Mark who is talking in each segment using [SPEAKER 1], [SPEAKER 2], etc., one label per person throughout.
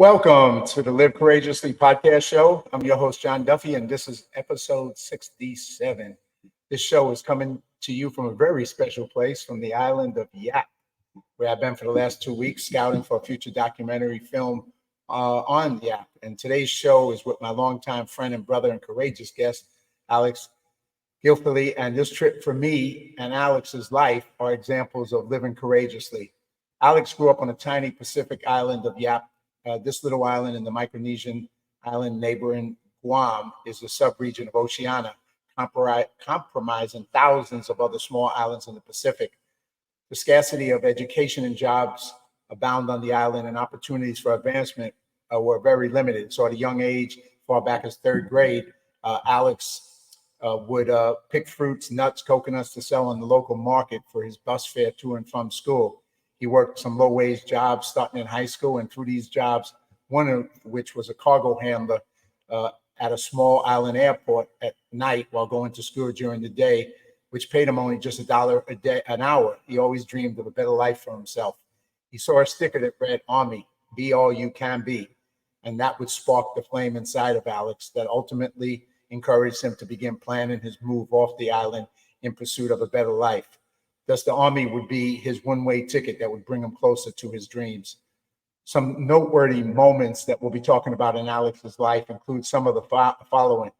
[SPEAKER 1] Welcome to the Live Courageously podcast show. I'm your host, John Duffy, and this is episode 67. This show is coming to you from a very special place from the island of Yap, where I've been for the last 2 weeks scouting for a future documentary film on Yap. And today's show is with my longtime friend and brother and courageous guest, Alex Gilfiley. And this trip for me and Alex's life are examples of living courageously. Alex grew up on a tiny Pacific island of Yap. This little island in the Micronesian island neighboring Guam is a sub-region of Oceania, comprising thousands of other small islands in the Pacific. The scarcity of education and jobs abound on the island, and opportunities for advancement were very limited. So at a young age, far back as third grade, Alex would pick fruits, nuts, coconuts to sell on the local market for his bus fare to and from school. He worked some low-wage jobs starting in high school, and through these jobs, one of which was a cargo handler at a small island airport at night while going to school during the day, which paid him only just $1 a day, an hour. He always dreamed of a better life for himself. He saw a sticker that read, "Army, be all you can be," and that would spark the flame inside of Alex that ultimately encouraged him to begin planning his move off the island in pursuit of a better life. Thus, the Army would be his one-way ticket that would bring him closer to his dreams. Some noteworthy moments that we'll be talking about in Alex's life include some of the following.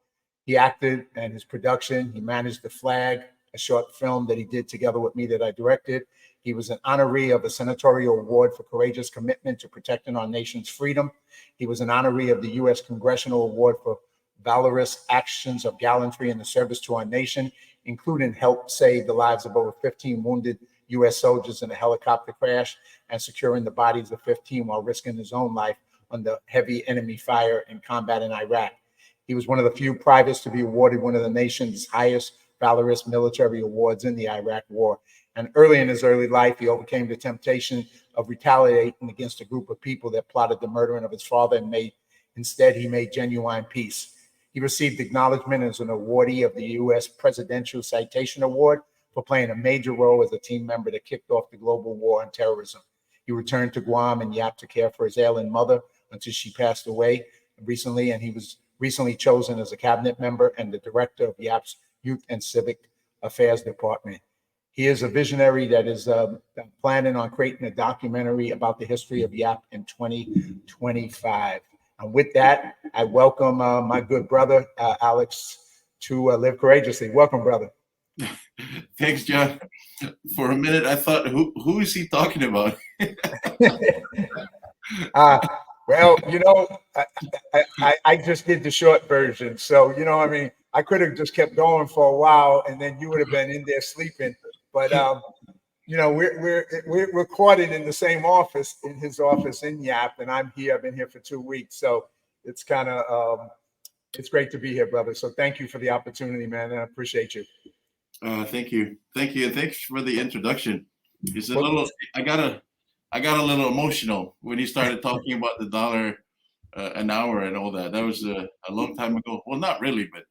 [SPEAKER 1] He acted in his production. He managed The Flag, a short film that he did together with me that I directed. He was an honoree of a senatorial award for courageous commitment to protecting our nation's freedom. He was an honoree of the U.S. Congressional Award for valorous actions of gallantry in the service to our nation, including help save the lives of over 15 wounded U.S. soldiers in a helicopter crash and securing the bodies of 15 while risking his own life under heavy enemy fire in combat in Iraq. He was one of the few privates to be awarded one of the nation's highest valorous military awards in the Iraq War. And early in his early life, he overcame the temptation of retaliating against a group of people that plotted the murdering of his father, and he made genuine peace. He received acknowledgement as an awardee of the U.S. Presidential Citation Award for playing a major role as a team member that kicked off the global war on terrorism. He returned to Guam and Yap to care for his ailing mother until she passed away recently, and he was recently chosen as a cabinet member and the director of Yap's Youth and Civic Affairs Department. He is a visionary that is planning on creating a documentary about the history of Yap in 2025. And with that, I welcome my good brother, Alex, to Live Courageously. Welcome, brother.
[SPEAKER 2] Thanks, John. For a minute, I thought, who is he talking about?
[SPEAKER 1] Well, I just did the short version. So, I could have just kept going for a while and then you would have been in there sleeping. But, we're recorded in the same office, in his office in Yap, and I'm here. I've been here for 2 weeks. So it's kind of, it's great to be here, brother. So thank you for the opportunity, man. I appreciate you.
[SPEAKER 2] Thank you. And thanks for the introduction. It's a little, I got a little emotional when you started talking about the dollar an hour and all that. That was a long time ago. Well, not really, but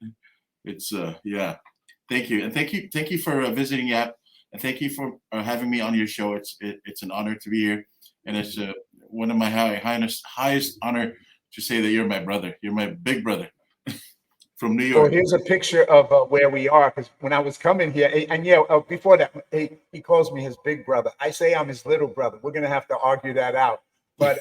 [SPEAKER 2] it's, yeah. Thank you. And thank you for visiting Yap. And thank you for having me on your show. It's an honor to be here. And it's one of my highest honor to say that you're my brother. You're my big brother from New York.
[SPEAKER 1] Well, here's a picture of where we are, because when I was coming here, and before that, he calls me his big brother. I say I'm his little brother. We're going to have to argue that out. But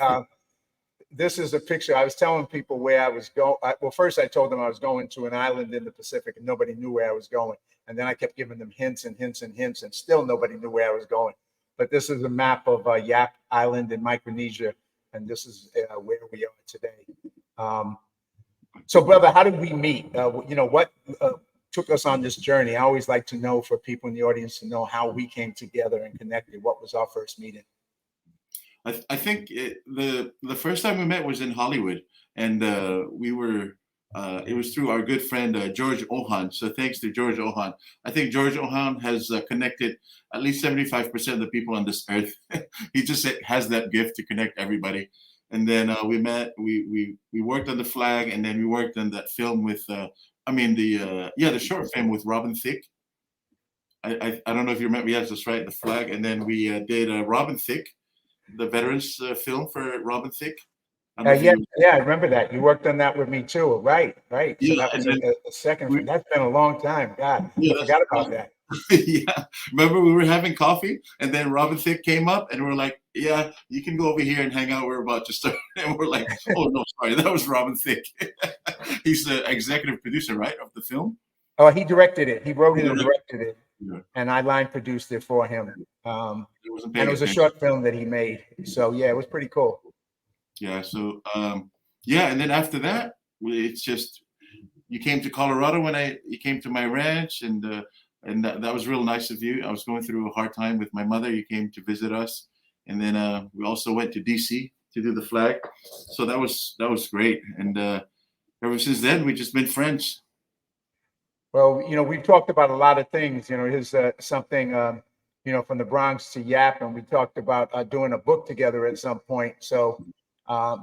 [SPEAKER 1] this is a picture. I was telling people where I was going. Well, first I told them I was going to an island in the Pacific, and nobody knew where I was going. And then I kept giving them hints and hints and hints, and still nobody knew where I was going. But this is a map of Yap Island in Micronesia, and this is where we are today. So, brother, how did we meet? What took us on this journey? I always like to know, for people in the audience to know, how we came together and connected. What was our first meeting?
[SPEAKER 2] I think the first time we met was in Hollywood, and we were. It was through our good friend George Ohan. So thanks to George Ohan. I think George Ohan has connected at least 75% of the people on this earth. He just has that gift to connect everybody. And then we met. We worked on The Flag, and then we worked on that film with. The short film with Robin Thicke. I don't know if you remember. Yes, that's right, The Flag. And then we did Robin Thicke, the veterans film for Robin Thicke. I don't know if
[SPEAKER 1] Yeah,
[SPEAKER 2] you.
[SPEAKER 1] yeah, I remember that. You worked on that with me too. Right, right. So
[SPEAKER 2] Yeah,
[SPEAKER 1] that was
[SPEAKER 2] and then
[SPEAKER 1] a second
[SPEAKER 2] we,
[SPEAKER 1] film. That's been a long time. God,
[SPEAKER 2] yeah,
[SPEAKER 1] I forgot about that.
[SPEAKER 2] yeah. Remember we were having coffee and then Robin Thicke came up and we're like, yeah, you can go over here and hang out. We're about to start. And we're like, oh no, sorry, that was Robin Thicke. He's the executive producer, right, of the film.
[SPEAKER 1] Oh, he directed it. He wrote
[SPEAKER 2] He
[SPEAKER 1] it and
[SPEAKER 2] directed
[SPEAKER 1] directed it,
[SPEAKER 2] it.
[SPEAKER 1] and I line produced it for him.
[SPEAKER 2] I wasn't
[SPEAKER 1] And
[SPEAKER 2] paying
[SPEAKER 1] it was a
[SPEAKER 2] attention.
[SPEAKER 1] short film that he made. So yeah, it was pretty cool.
[SPEAKER 2] Yeah. So yeah, and then after that, it's just you came to Colorado when you came to my ranch, and that was real nice of you. I was going through a hard time with my mother. You came to visit us, and then we also went to DC to do the flag. So that was great, and ever since then we just been friends.
[SPEAKER 1] Well, we've talked about a lot of things. His something, from the Bronx to Yap, and we talked about doing a book together at some point. So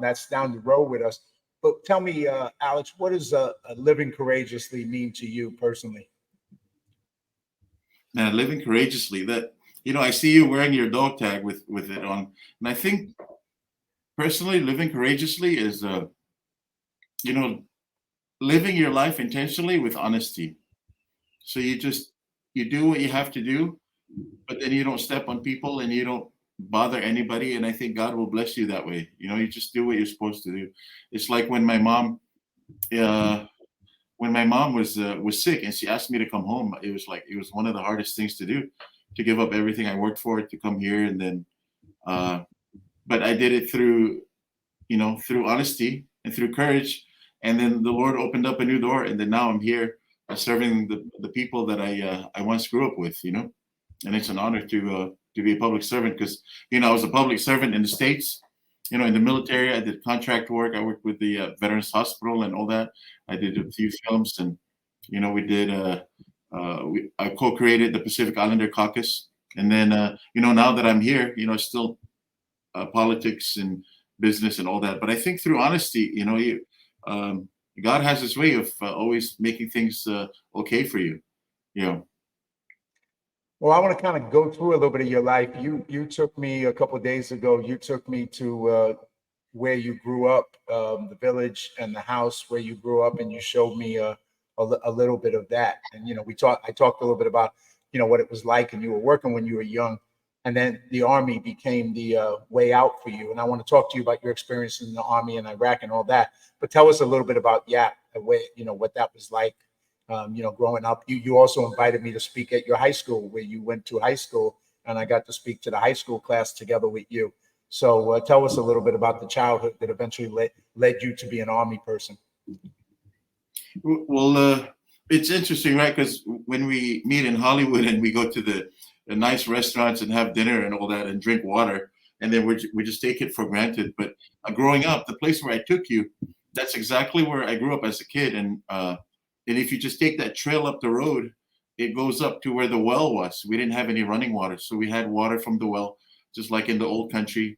[SPEAKER 1] that's down the road with us. But tell me, Alex, what does living courageously mean to you personally?
[SPEAKER 2] Man, living courageously. That I see you wearing your dog tag with it on, and I think personally, living courageously is you know living your life intentionally with honesty. So you do what you have to do, but then you don't step on people and you don't bother anybody. And I think God will bless you that way. You just do what you're supposed to do. It's like uh, when my mom was sick and she asked me to come home. It was one of the hardest things to do, to give up everything I worked for to come here. And then, uh, but I did it through honesty and through courage. And then the Lord opened up a new door. And then now I'm here serving the people that I once grew up with. And it's an honor to be a public servant because I was a public servant in the States. In the military, I did contract work. I worked with the Veterans Hospital and all that. I did a few films, and we did. I co-created the Pacific Islander Caucus, and then now that I'm here, still politics and business and all that. But I think through honesty, um, God has His way of always making things okay for you. You know.
[SPEAKER 1] Well, I want to kind of go through a little bit of your life. You took me a couple of days ago. You took me to where you grew up, the village and the house where you grew up, and you showed me a little bit of that. And I talked a little bit about what it was like, and you were working when you were young, and then the army became the way out for you. And I want to talk to you about your experience in the army in Iraq and all that. But tell us a little bit about the way what that was like growing up. You also invited me to speak at your high school where you went to high school, and I got to speak to the high school class together with you. So tell us a little bit about the childhood that eventually led you to be an Army person.
[SPEAKER 2] Well, it's interesting, right? Because when we meet in Hollywood and we go to the nice restaurants and have dinner and all that and drink water, and then we just take it for granted. But growing up, the place where I took you, that's exactly where I grew up as a kid. And if you just take that trail up the road, it goes up to where the well was. We didn't have any running water, so we had water from the well, just like in the old country,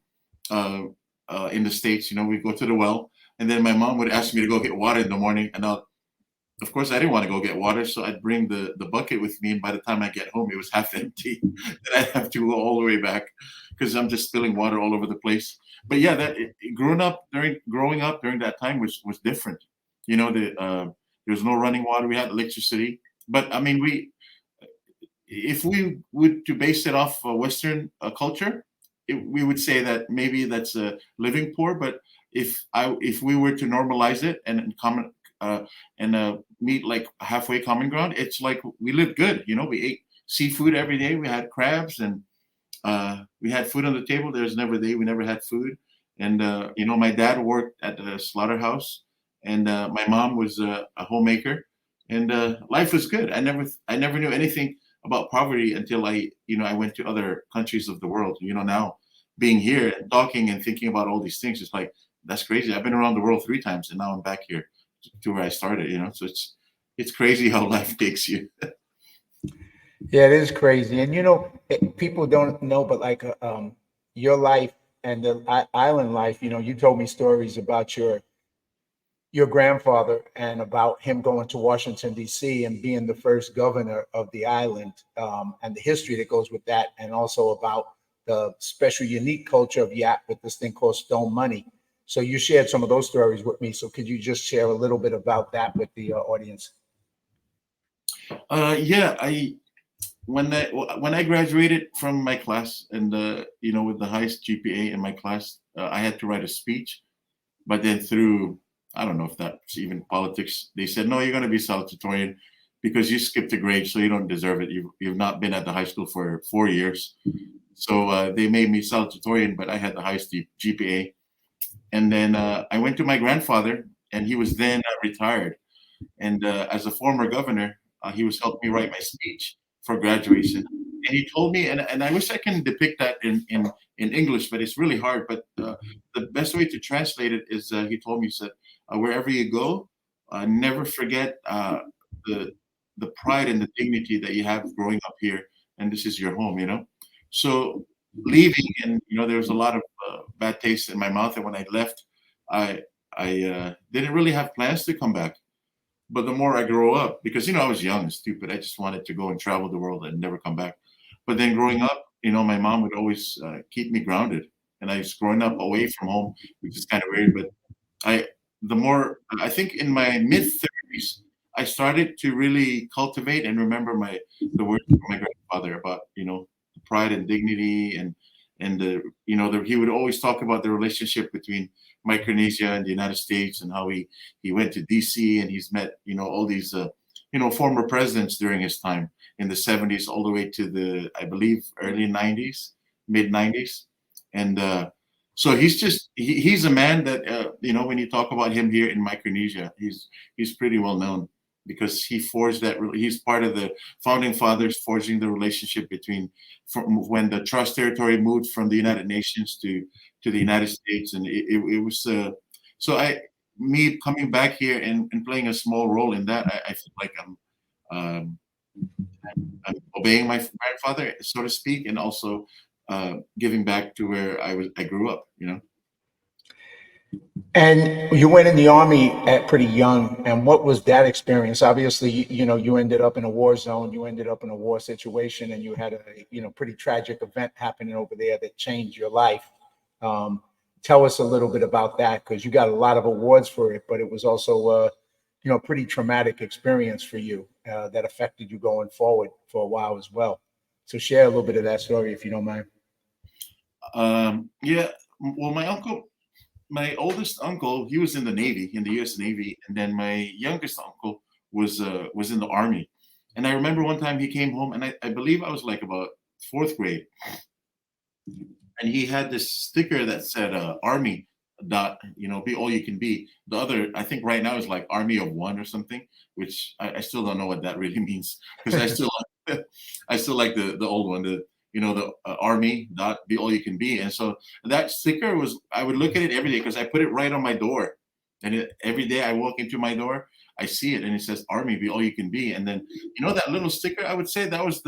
[SPEAKER 2] in the States. We go to the well, and then my mom would ask me to go get water in the morning, and of course, I didn't want to go get water, so I'd bring the bucket with me, and by the time I get home, it was half empty. And I'd have to go all the way back because I'm just spilling water all over the place. But yeah, growing up during that time was different. There was no running water. We had electricity, but I mean, if we would to base it off Western culture, we would say that maybe that's living poor. But if we were to normalize it and common and meet like halfway common ground, it's like we lived good. We ate seafood every day. We had crabs and we had food on the table. There's never a day we never had food. And my dad worked at the slaughterhouse, and my mom was a homemaker, and life was good. I never knew anything about poverty until I went to other countries of the world. Now being here and talking and thinking about all these things, it's like that's crazy. I've been around the world 3 times, and now I'm back here to where I started. So it's crazy how life takes you.
[SPEAKER 1] Yeah, it is crazy, and people don't know, but like your life and the island life. You told me stories about your grandfather and about him going to Washington, D.C. and being the first governor of the island, and the history that goes with that, and also about the special, unique culture of Yap with this thing called stone money. So you shared some of those stories with me. So could you just share a little bit about that with the audience?
[SPEAKER 2] Yeah, I when I graduated from my class, and with the highest GPA in my class, I had to write a speech. But then through, I don't know if that's even politics, they said, no, you're going to be salutatorian because you skipped a grade, so you don't deserve it. You've not been at the high school for 4 years. So they made me salutatorian, but I had the highest GPA. And then I went to my grandfather, and he was then retired. And as a former governor, he was helping me write my speech for graduation. And he told me, and I wish I can depict that in English, but it's really hard. But the best way to translate it is he told me, he said, wherever you go, never forget the the pride and the dignity that you have growing up here, and this is your home. So leaving, and there was a lot of bad taste in my mouth, and when I left, I didn't really have plans to come back. But the more I grow up, because I was young and stupid, I just wanted to go and travel the world and never come back. But then growing up, my mom would always keep me grounded, and I was growing up away from home, which is kind of weird. But the more I think in my mid 30s, I started to really cultivate and remember the words of my grandfather about the pride and dignity, and he would always talk about the relationship between Micronesia and the United States, and how he went to DC, and he's met all these former presidents during his time in the 70s all the way to the, I believe, early 90s, mid 90s. And so he's a man that when you talk about him here in Micronesia, he's pretty well known because he's part of the founding fathers forging the relationship from when the trust territory moved from the United Nations to the United States. And it was me coming back here and playing a small role in that. I feel like I'm obeying my grandfather, so to speak, and also giving back to where I grew up.
[SPEAKER 1] And you went in the army at pretty young. And what was that experience? Obviously, you ended up in a war zone. You ended up in a war situation, and you had a pretty tragic event happening over there that changed your life. Tell us a little bit about that, because you got a lot of awards for it, but it was also a pretty traumatic experience for you that affected you going forward for a while as well. So share a little bit of that story if you don't mind.
[SPEAKER 2] Yeah. Well, my oldest uncle, he was in the Navy, in the U.S. Navy, and then my youngest uncle was in the Army. And I remember one time he came home, and I believe I was like about fourth grade, and he had this sticker that said Army dot, be all you can be. The other, I think right now, is like Army of One or something, which I still don't know what that really means, because I still like the old one, the Army dot be all you can be. And so that sticker I would look at it every day because I put it right on my door, and every day I walk into my door, I see it, and it says Army be all you can be. And then that little sticker, I would say that was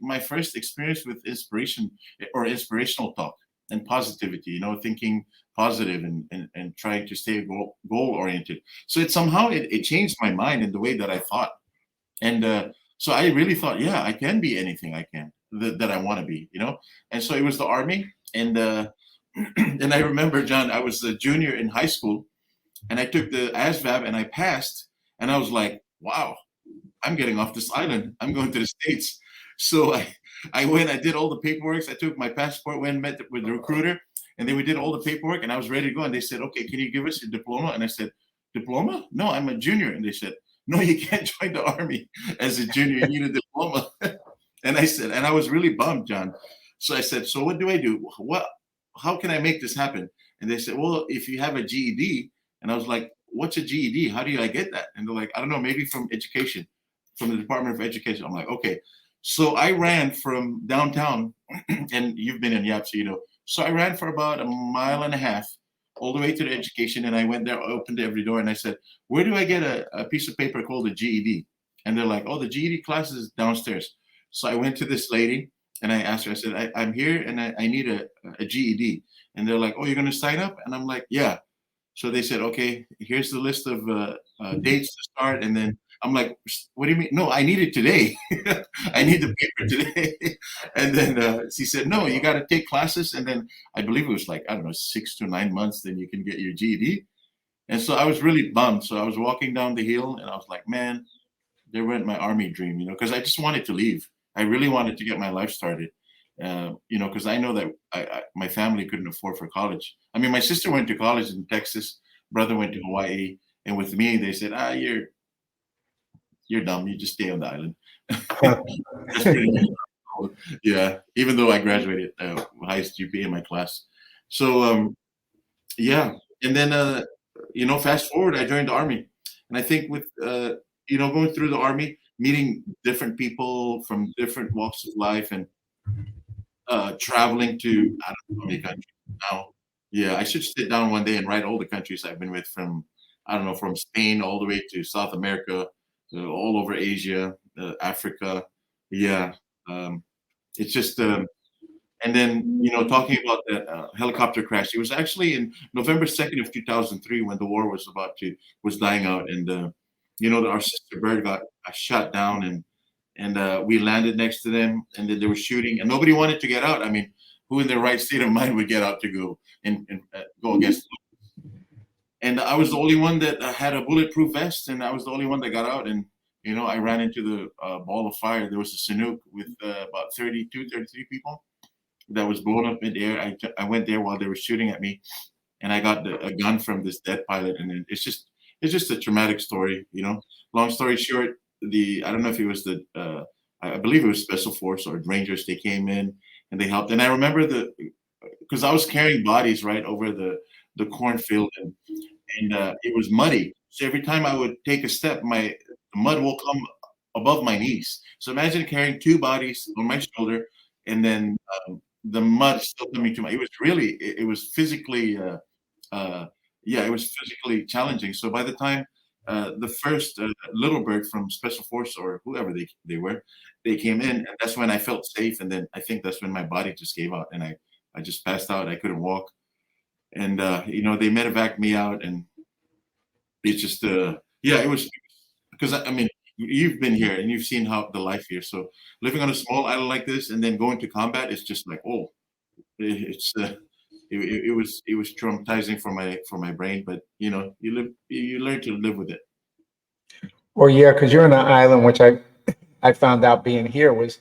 [SPEAKER 2] my first experience with inspiration or inspirational talk and positivity, thinking positive and trying to stay goal oriented. So it changed my mind in the way that I thought. And so I really thought, yeah, I can be anything I can that I want to be, And so it was the Army. And and I remember, John, I was a junior in high school, and I took the ASVAB and I passed, and I was like, wow, I'm getting off this island. I'm going to the States. So I went, I did all the paperwork. I took my passport, went, met with the recruiter, and then we did all the paperwork, and I was ready to go. And they said, okay, can you give us your diploma? And I said, diploma? No, I'm a junior. And they said, no, you can't join the Army as a junior. You need a diploma. And I said, and I was really bummed, John. So I said, so what do I do? How can I make this happen? And they said, well, if you have a GED. And I was like, what's a GED? How do I get that? And they're like, I don't know, maybe from education, from the Department of Education. I'm like, okay. So I ran from downtown, and you've been in Yap, so So I ran for about a mile and a half all the way to the education, and I went there, opened every door, and I said, where do I get a piece of paper called a GED? And they're like, oh, the GED class is downstairs. So I went to this lady, and I asked her, I said, I'm here, and I need a GED. And they're like, oh, you're going to sign up? And I'm like, yeah. So they said, okay, here's the list of dates to start. And then I'm like, what do you mean? No, I need it today. I need the paper today. And then she said, no, you got to take classes. And then I believe it was like, I don't know, 6 to 9 months, then you can get your GED. And so I was really bummed. So I was walking down the hill and I was like, man, there went my army dream, because I just wanted to leave. I really wanted to get my life started, because I know that my family couldn't afford for college. I mean, my sister went to college in Texas, brother went to Hawaii, and with me, they said, you're dumb. You just stay on the island. That's pretty much. Yeah, even though I graduated highest GPA in my class. So yeah, and then fast forward, I joined the army, and I think with going through the army, meeting different people from different walks of life, and traveling to I don't know how many countries now. Yeah, I should sit down one day and write all the countries I've been with from I don't know from Spain all the way to South America, all over Asia, Africa. Yeah, um, it's just and then, talking about that helicopter crash, it was actually in November 2nd of 2003 when the war was dying out, and our sister bird got shot down, and we landed next to them, and then they were shooting, and nobody wanted to get out. I mean, who in their right state of mind would get out to go and go against? And I was the only one that had a bulletproof vest, and I was the only one that got out, and I ran into the ball of fire. There was a Chinook with about 32, 33 people that was blown up midair. I went there while they were shooting at me, and I got a gun from this dead pilot. And it's just a traumatic story. Long story short, I don't know if it was I believe it was Special Force or Rangers. They came in and they helped. And I remember because I was carrying bodies right over the cornfield, and it was muddy. So every time I would take a step, the mud will come above my knees. So imagine carrying two bodies on my shoulder, and then the mud still coming to my. It was physically, it was physically challenging. So by the time the first little bird from Special Force or whoever they were, they came in, and that's when I felt safe. And then I think that's when my body just gave out, and I just passed out. I couldn't walk, and they medevac me out, and it's just it was because I mean you've been here and you've seen how the life here. So living on a small island like this and then going to combat is just like it's it was traumatizing for my brain, but you learn to live with it.
[SPEAKER 1] Well, yeah, because you're on an island, which I found out being here was,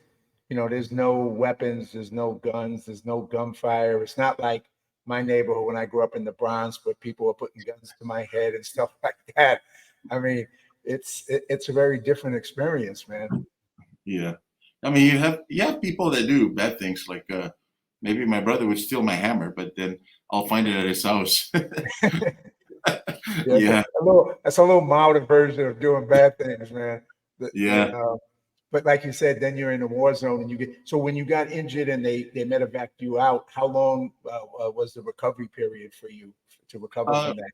[SPEAKER 1] there's no weapons, there's no guns, there's no gunfire. It's not like my neighborhood when I grew up in the Bronx, where people were putting guns to my head and stuff like that. I mean, it's a very different experience, man.
[SPEAKER 2] Yeah, I mean you have people that do bad things, like maybe my brother would steal my hammer, but then I'll find it at his house.
[SPEAKER 1] Yeah,
[SPEAKER 2] Yeah,
[SPEAKER 1] that's a little milder version of doing bad things, man.
[SPEAKER 2] yeah.
[SPEAKER 1] But like you said, then you're in a war zone, and so when you got injured and they medevac you out, how long was the recovery period for you to recover
[SPEAKER 2] Uh,
[SPEAKER 1] from that?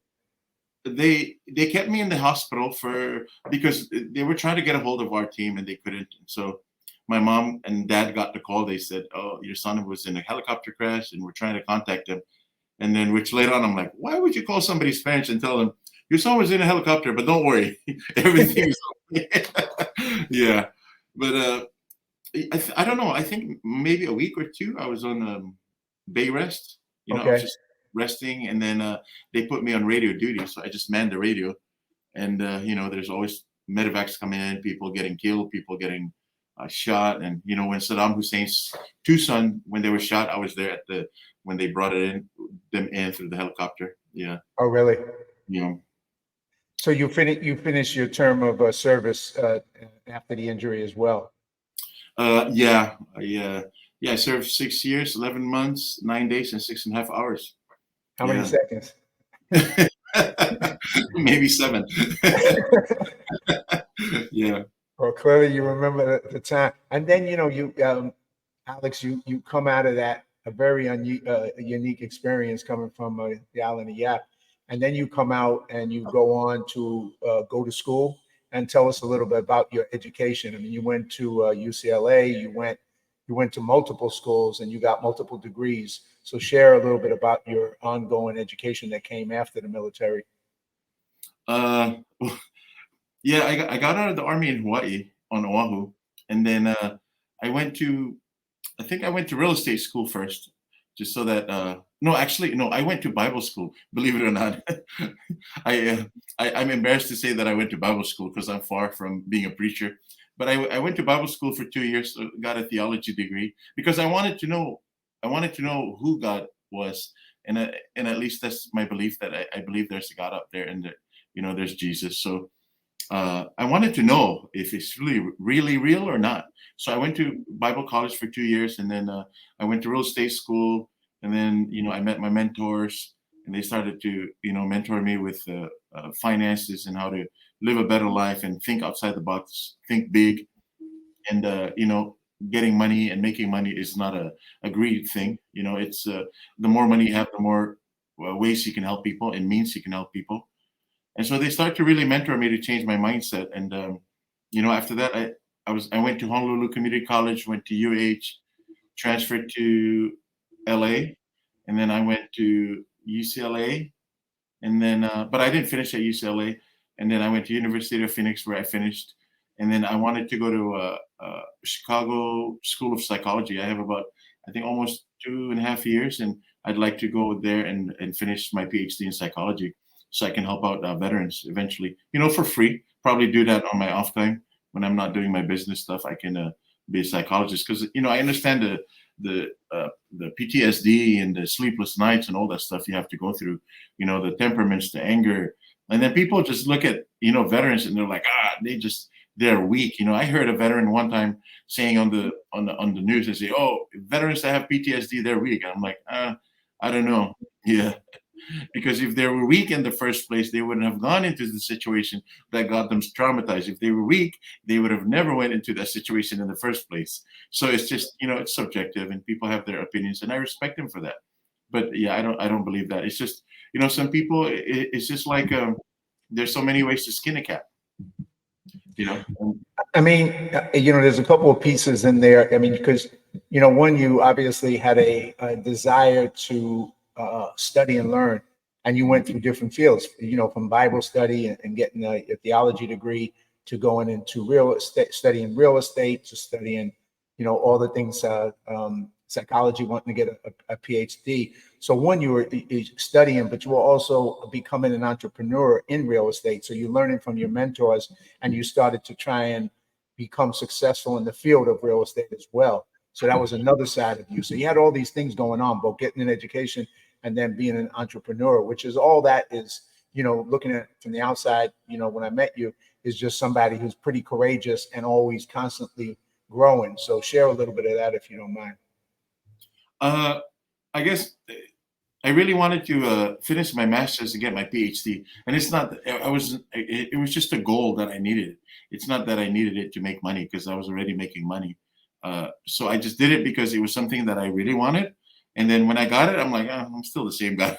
[SPEAKER 2] they kept me in the hospital because they were trying to get a hold of our team and they couldn't. So my mom and dad got the call. They said, "Oh, your son was in a helicopter crash, and we're trying to contact him." And then, which later on, I'm like, "Why would you call somebody's parents and tell them your son was in a helicopter? But don't worry, everything's okay." Yeah, but I don't know. I think maybe a week or two, I was on bay rest. I was
[SPEAKER 1] Okay.
[SPEAKER 2] just resting, and then they put me on radio duty, so I just manned the radio. And there's always medevacs coming in, people getting killed, people getting shot. And when Saddam Hussein's two sons, when they were shot, I was there when they brought them in through the helicopter. Yeah,
[SPEAKER 1] Oh, really?
[SPEAKER 2] you know.
[SPEAKER 1] So you finished your term of service after the injury as well.
[SPEAKER 2] I served 6 years, 11 months, 9 days, and 6.5 hours.
[SPEAKER 1] How many
[SPEAKER 2] Yeah,
[SPEAKER 1] seconds?
[SPEAKER 2] maybe 7. Yeah.
[SPEAKER 1] Well, clearly you remember the time. And then, Alex, you come out of that a very unique experience coming from the island of Yap, and then you come out and you go on to go to school and tell us a little bit about your education. I mean, you went to UCLA, you you went to multiple schools and you got multiple degrees. So share a little bit about your ongoing education that came after the military.
[SPEAKER 2] Uh, yeah, I got out of the army in Hawaii on Oahu, and then I went to I think I went to real estate school first, just so that no, actually no, I went to Bible school. Believe it or not, I'm embarrassed to say that I went to Bible school because I'm far from being a preacher. But I went to Bible school for 2 years, so got a theology degree because I wanted to know who God was, and at least that's my belief that I believe there's a God up there and that there's Jesus. So I wanted to know if it's really real or not. So I went to Bible college for 2 years, and then I went to real estate school, and then I met my mentors, and they started to mentor me with finances and how to live a better life and think outside the box, think big, and getting money and making money is not a greed thing. It's the more money you have, the more ways you can help people and means you can help people. And so they start to really mentor me to change my mindset. And after that, I went to Honolulu Community College, went to UH, transferred to LA, and then I went to UCLA, and then but I didn't finish at UCLA, and then I went to University of Phoenix where I finished, and then I wanted to go to Chicago School of Psychology. I have about I think almost 2.5 years, and I'd like to go there and finish my PhD in psychology so I can help out veterans eventually, for free. Probably do that on my off time when I'm not doing my business stuff. I can be a psychologist because I understand the PTSD and the sleepless nights and all that stuff you have to go through. The temperaments, the anger, and then people just look at veterans and they're like, they're weak. I heard a veteran one time saying on the news, they say, "Oh, veterans that have PTSD, they're weak." And I'm like, I don't know. Yeah. Because if they were weak in the first place, they wouldn't have gone into the situation that got them traumatized. If they were weak, they would have never went into that situation in the first place. So it's just, it's subjective and people have their opinions and I respect them for that. But yeah, I don't believe that. It's just, some people, it's just like there's so many ways to skin a cat,
[SPEAKER 1] I mean, there's a couple of pieces in there. I mean, because, one, you obviously had a desire to study and learn, and you went through different fields, from Bible study and getting a theology degree to going into real estate, studying real estate, to studying, all the things, psychology, wanting to get a PhD. So one, you were studying, but you were also becoming an entrepreneur in real estate. So you're learning from your mentors, and you started to try and become successful in the field of real estate as well. So that was another side of you. So you had all these things going on, both getting an education and then being an entrepreneur, which is all that is, looking at from the outside, when I met you, is just somebody who's pretty courageous and always constantly growing. So share a little bit of that if you don't mind.
[SPEAKER 2] I guess I really wanted to finish my master's and get my PhD, and it's not. It was just a goal that I needed. It's not that I needed it to make money because I was already making money. So I just did it because it was something that I really wanted. And then when I got it, I'm like, I'm still the same guy.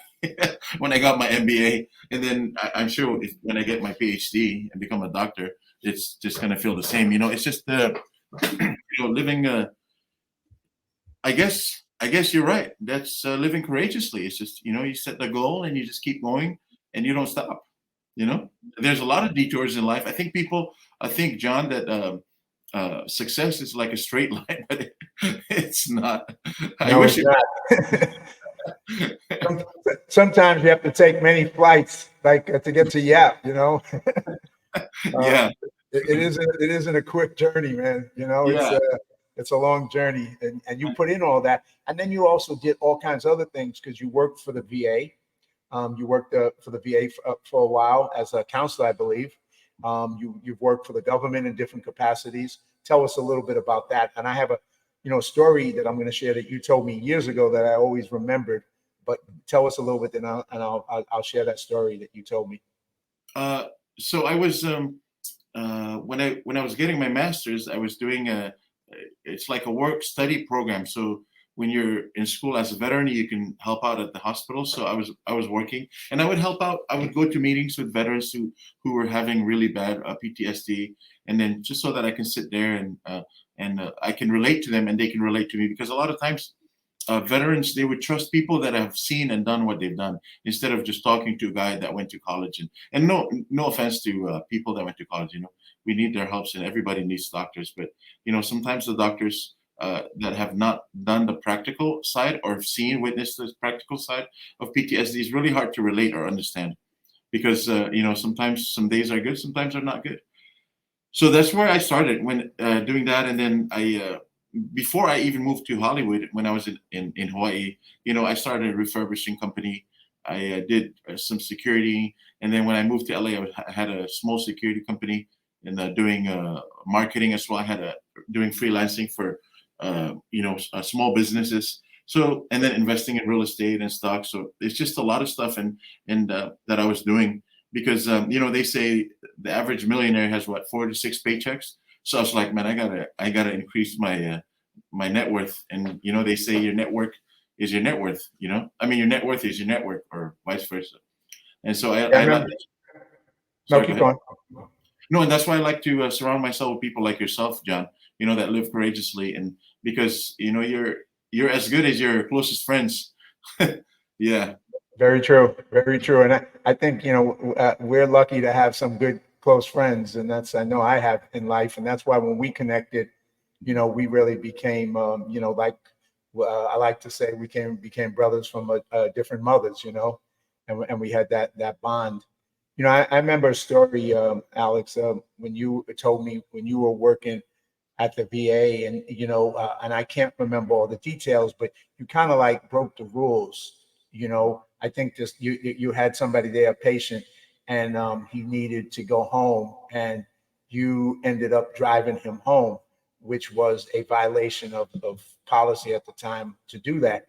[SPEAKER 2] When I got my MBA, and then I'm sure when I get my PhD and become a doctor, it's just gonna feel the same. It's just living. I guess you're right. That's living courageously. It's just you set the goal and you just keep going and you don't stop. There's a lot of detours in life. I think John, that success is like a straight line, but it's not. I wish it
[SPEAKER 1] was. Sometimes you have to take many flights, like to get to Yap.
[SPEAKER 2] Yeah,
[SPEAKER 1] it isn't a quick journey, man.
[SPEAKER 2] yeah.
[SPEAKER 1] It's a long journey, and you put in all that, and then you also did all kinds of other things because you worked for the VA. You worked for the VA for a while as a counselor, I believe. You've worked for the government in different capacities. Tell us a little bit about that. And I have a story that I'm going to share that you told me years ago that I always remembered. But tell us a little bit, and I'll share that story that you told me.
[SPEAKER 2] So I was when I was getting my master's, I was doing it's like a work study program. So when you're in school as a veteran, you can help out at the hospital. So I was working, and I would help out. I would go to meetings with veterans who were having really bad PTSD, and then just so that I can sit there and I can relate to them, and they can relate to me, because a lot of times veterans, they would trust people that have seen and done what they've done, instead of just talking to a guy that went to college. And no offense to people that went to college, we need their helps, and everybody needs doctors. But sometimes the doctors that have not done the practical side or witnessed the practical side of PTSD is really hard to relate or understand, because sometimes some days are good, sometimes are not good. So that's where I started when doing that. And then before I even moved to Hollywood, when I was in Hawaii, I started a refurbishing company. I did some security, and then when I moved to LA, I had a small security company, and doing marketing as well. I had doing freelancing for small businesses. So, and then investing in real estate and stocks. So it's just a lot of stuff and that I was doing, because they say the average millionaire has what, 4 to 6 paychecks. So I was like, man, I gotta increase my net worth. And they say your network is your net worth. I mean, your net worth is your network, or vice versa. And so
[SPEAKER 1] Yeah,
[SPEAKER 2] I like.
[SPEAKER 1] no,
[SPEAKER 2] Sorry, go
[SPEAKER 1] keep
[SPEAKER 2] ahead.
[SPEAKER 1] going.
[SPEAKER 2] No, and that's why I like to surround myself with people like yourself, John. That live courageously, and because you're as good as your closest friends. Yeah.
[SPEAKER 1] Very true. Very true. And I think, we're lucky to have some good close friends. And I know I have in life. And that's why when we connected, we really became, like I like to say, we became brothers from different mothers, and we had that bond. I remember a story, Alex, when you told me when you were working at the VA, and and I can't remember all the details, but you kind of like broke the rules. I think just you had somebody there, a patient, and he needed to go home, and you ended up driving him home, which was a violation of policy at the time to do that.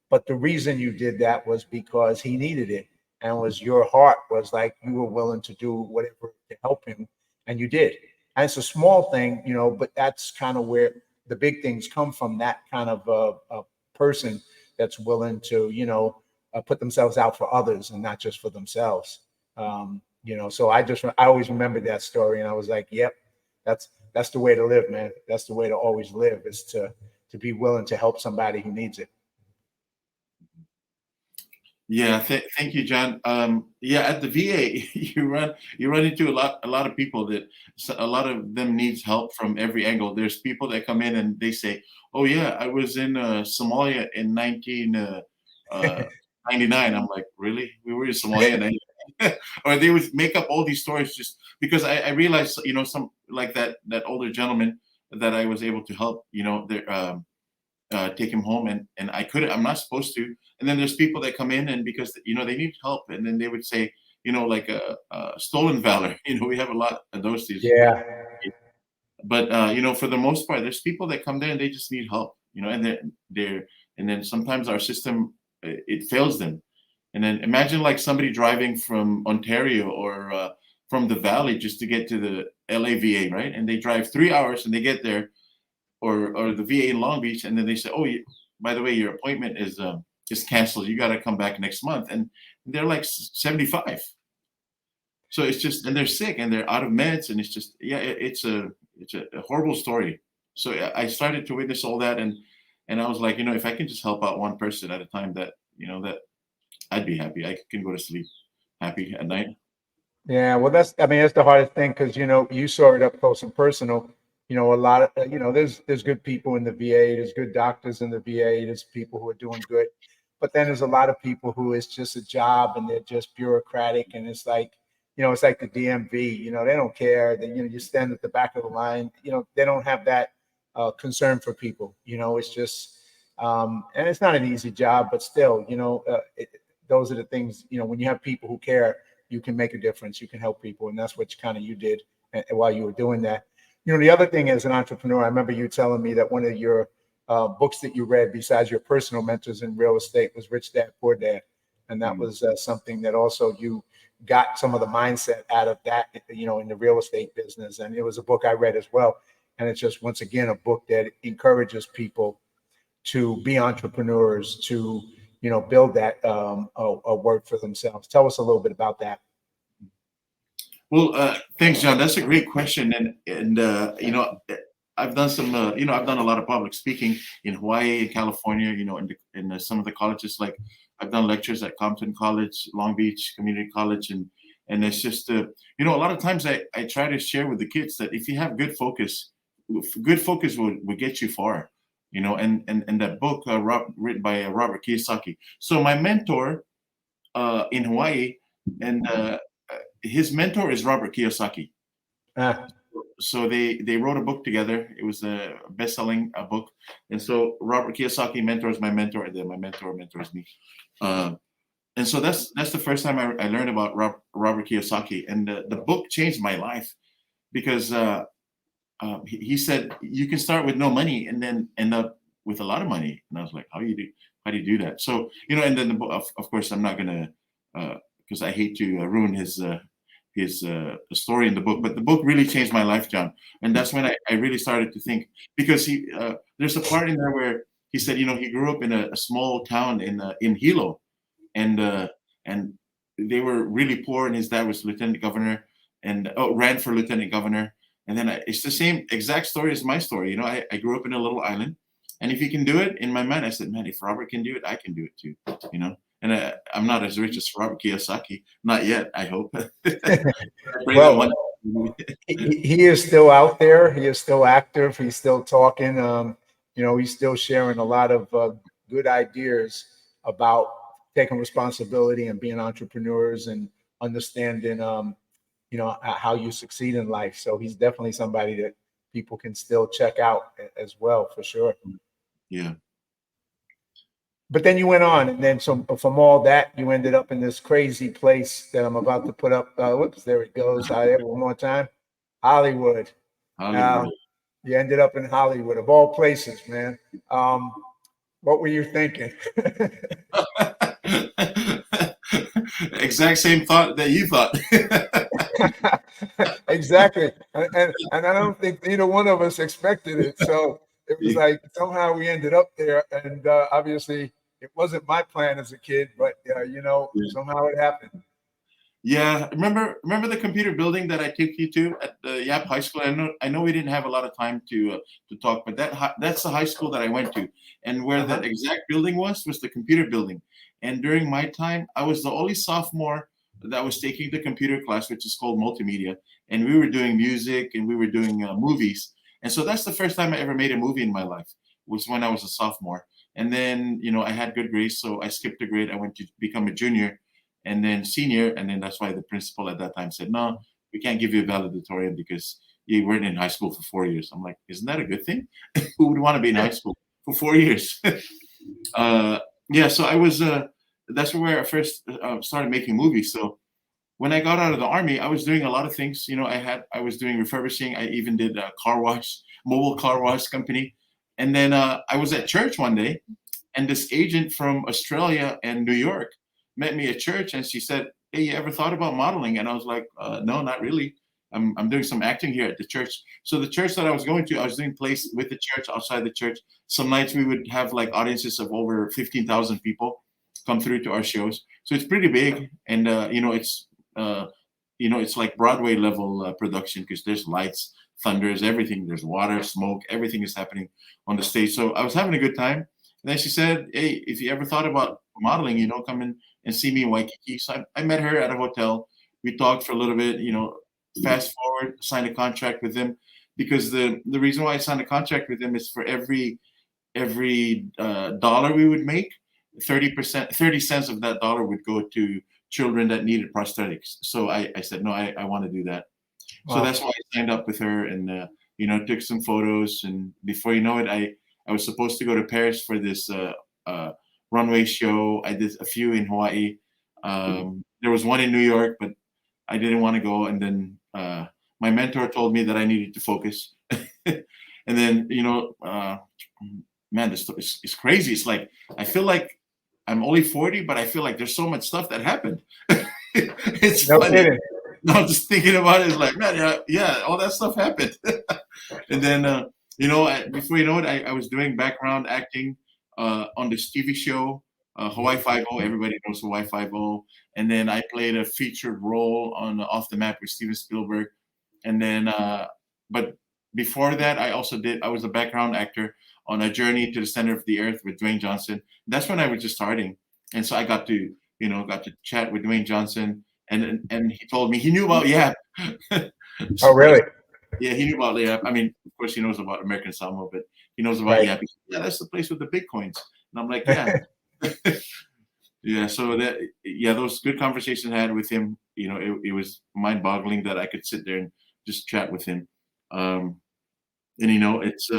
[SPEAKER 1] But the reason you did that was because he needed it, and was your heart was like you were willing to do whatever to help him, and you did. And it's a small thing, but that's kind of where the big things come from. That kind of a person that's willing to, put themselves out for others and not just for themselves. So I always remembered that story, and I was like, yep, that's the way to live, man. That's the way to always live, is to be willing to help somebody who needs it.
[SPEAKER 2] Yeah, thank you, John. Yeah, at the VA, you run into a lot of people that, a lot of them needs help from every angle. There's people that come in and they say, "Oh yeah, I was in Somalia in 1999." I'm like, "Really? We were in Somalia in 1999?" Or they would make up all these stories just because I realized, some like that older gentleman that I was able to help. Take him home, and I'm not supposed to. And then there's people that come in, and because they need help, and then they would say, like stolen valor. We have a lot of those these.
[SPEAKER 1] Yeah.
[SPEAKER 2] But for the most part, there's people that come there and they just need help. And and then sometimes our system, it fails them. And then imagine like somebody driving from Ontario or from the Valley just to get to the LAVA, right? And they drive 3 hours and they get there, or the VA in Long Beach, and then they say, "Oh, by the way, your appointment is canceled. You got to come back next month." And they're like 75. So it's just, and they're sick and they're out of meds, and it's just, yeah, it's a horrible story. So I started to witness all that, and I was like, if I can just help out one person at a time, that I'd be happy. I can go to sleep happy at night.
[SPEAKER 1] Yeah, well, that's the hardest thing, because you saw it up close and personal. A lot of there's good people in the VA, there's good doctors in the VA, there's people who are doing good, but then there's a lot of people who it's just a job and they're just bureaucratic, and it's like it's like the DMV. They don't care. That you stand at the back of the line. They don't have that concern for people. It's just and it's not an easy job, but still, those are the things. When you have people who care, you can make a difference. You can help people, and that's what you did while you were doing that. The other thing as an entrepreneur, I remember you telling me that one of your books that you read, besides your personal mentors in real estate, was Rich Dad Poor Dad, and that was something that also you got some of the mindset out of that, in the real estate business. And it was a book I read as well, and it's just once again a book that encourages people to be entrepreneurs, to build that a work for themselves? Tell us a little bit about that.
[SPEAKER 2] Well, thanks, John. That's a great question, and I've done some, I've done a lot of public speaking in Hawaii and California, in some of the colleges. Like I've done lectures at Compton College, Long Beach Community College, and it's just, a lot of times I try to share with the kids that if you have good focus will get you far, and that book written by Robert Kiyosaki. So my mentor in Hawaii, and his mentor is Robert Kiyosaki.
[SPEAKER 1] Ah,
[SPEAKER 2] So they wrote a book together. It was a best-selling book, and so Robert Kiyosaki mentors my mentor, and then my mentor mentors me. And so that's the first time I learned about Robert Kiyosaki, and the book changed my life because he said you can start with no money and then end up with a lot of money. And I was like, how do you do that? So and then the book, of course, I'm not gonna because I hate to ruin his story in the book, but the book really changed my life, John. And that's when I really started to think, because there's a part in there where he said, he grew up in a small town in Hilo, and they were really poor, and his dad was lieutenant governor and ran for lieutenant governor. And then it's the same exact story as my story. I grew up in a little island, and if he can do it, in my mind, I said, man, if Robert can do it, I can do it too. And I'm not as rich as Robert Kiyosaki, not yet, I hope.
[SPEAKER 1] well, he is still out there. He is still active. He's still talking. He's still sharing a lot of good ideas about taking responsibility and being entrepreneurs and understanding, how you succeed in life. So he's definitely somebody that people can still check out as well, for sure.
[SPEAKER 2] Yeah.
[SPEAKER 1] But then you went on, and then from all that, you ended up in this crazy place that I'm about to put up. Whoops, there it goes. One more time. Hollywood. You ended up in Hollywood, of all places, man. What were you thinking?
[SPEAKER 2] Exact same thought that you thought.
[SPEAKER 1] Exactly. And I don't think either one of us expected it. So it was like somehow we ended up there, and obviously it wasn't my plan as a kid, but somehow it happened.
[SPEAKER 2] Yeah, remember the computer building that I took you to at the Yap High School? I know we didn't have a lot of time to talk, but that's the high school that I went to, and where that exact building was the computer building. And during my time, I was the only sophomore that was taking the computer class, which is called multimedia, and we were doing music and we were doing movies. And so that's the first time I ever made a movie in my life, was when I was a sophomore. And then I had good grades, so I skipped a grade. I went to become a junior, and then senior, and then that's why the principal at that time said, no, we can't give you a valedictorian because you weren't in high school for 4 years. I'm like, isn't that a good thing? Who would want to be in high school for 4 years? So I was, that's where I first started making movies. So when I got out of the Army, I was doing a lot of things. I was doing refurbishing. I even did a mobile car wash company. And then I was at church one day, and this agent from Australia and New York met me at church, and she said, hey, you ever thought about modeling? And I was like, no, not really. I'm doing some acting here at the church. So the church that I was going to, I was doing plays with the church, outside the church. Some nights we would have like audiences of over 15,000 people come through to our shows. So it's pretty big, and it's like Broadway level production, because there's lights, thunders, everything. There's water, smoke, everything is happening on the stage. So I was having a good time. And then she said, hey, if you ever thought about modeling, come in and see me in Waikiki. So I met her at a hotel. We talked for a little bit, fast forward, signed a contract with them, because the reason why I signed a contract with them is for every dollar we would make, 30 cents of that dollar would go to children that needed prosthetics. So I said, no, I want to do that. Wow. So that's why I signed up with her, and took some photos. And before you know it, I was supposed to go to Paris for this runway show. I did a few in Hawaii. There was one in New York, but I didn't want to go. And then my mentor told me that I needed to focus. And then, man, this is crazy. It's like, I feel like I'm only 40, but I feel like there's so much stuff that happened. It's no funny. Kidding. No, just thinking about it, it's like, man, yeah, all that stuff happened. And then, before you know it, I was doing background acting. on this TV show, Hawaii Five-O. Everybody knows Hawaii Five-O. And then I played a featured role on Off the Map with Steven Spielberg. And then, but before that, I was a background actor on A Journey to the Center of the Earth with Dwayne Johnson. That's when I was just starting. And so I got to chat with Dwayne Johnson, and he told me he knew about Yap.
[SPEAKER 1] Oh, really?
[SPEAKER 2] Yeah, he knew about Yap. I mean, of course, he knows about American Samoa, but he knows about
[SPEAKER 1] Right.
[SPEAKER 2] Yap. He said, yeah, that's the place with the Bitcoins. And I'm like, yeah. Yeah, so those good conversations I had with him, it was mind-boggling that I could sit there and just chat with him. And it's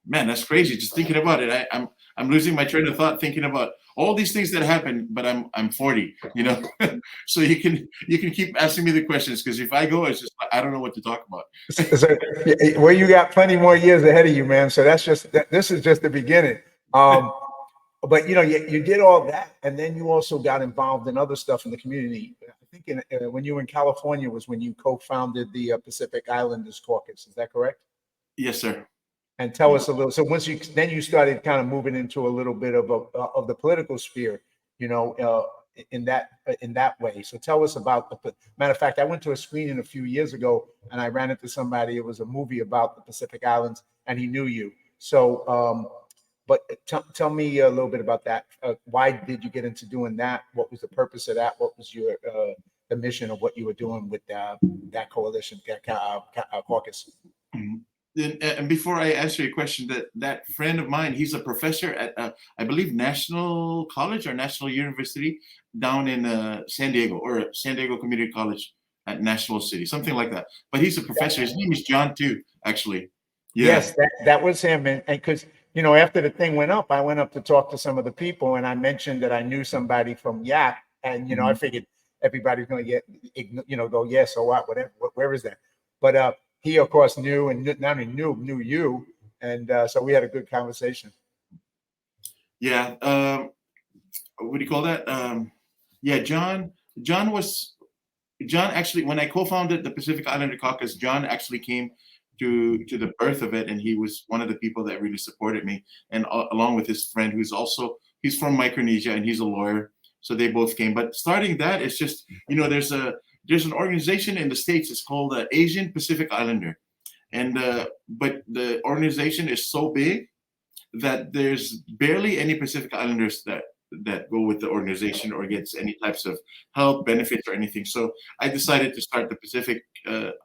[SPEAKER 2] man, that's crazy. Just thinking about it, I'm losing my train of thought thinking about all these things that happened. But I'm 40, so you can keep asking me the questions, because if I go, it's just I don't know what to talk about.
[SPEAKER 1] So, well, you got plenty more years ahead of you, man. So this is just the beginning. But you did all that, and then you also got involved in other stuff in the community. I think when you were in California was when you co-founded the Pacific Islanders Caucus. Is that correct?
[SPEAKER 2] Yes, sir.
[SPEAKER 1] And tell us a little. So once you started kind of moving into a little bit of the political sphere, in that way. So tell us about the. Matter of fact, I went to a screening a few years ago, and I ran into somebody. It was a movie about the Pacific Islands, and he knew you. So, but tell me a little bit about that. Why did you get into doing that? What was the purpose of that? What was your the mission of what you were doing with that coalition, caucus?
[SPEAKER 2] Mm-hmm. And before I answer your question, that friend of mine, he's a professor at I believe National College or National University down in San Diego, or San Diego Community College at National City, something like that. But he's a professor. His name is John too, actually. Yeah.
[SPEAKER 1] Yes, that was him, and because after the thing went up, I went up to talk to some of the people, and I mentioned that I knew somebody from Yap, and I figured everybody's going to go yes, so what, whatever, where is that? But he, of course, knew, and not only knew you, and so we had a good conversation.
[SPEAKER 2] Yeah. What do you call that? Yeah, John actually, when I co-founded the Pacific Islander Caucus, John actually came to the birth of it, and he was one of the people that really supported me, and along with his friend he's from Micronesia, and he's a lawyer, so they both came. But starting that, it's just there's an organization in the States. It's called Asian Pacific Islander, and but the organization is so big that there's barely any Pacific Islanders that go with the organization or gets any types of help, benefits, or anything. So I decided to start the Pacific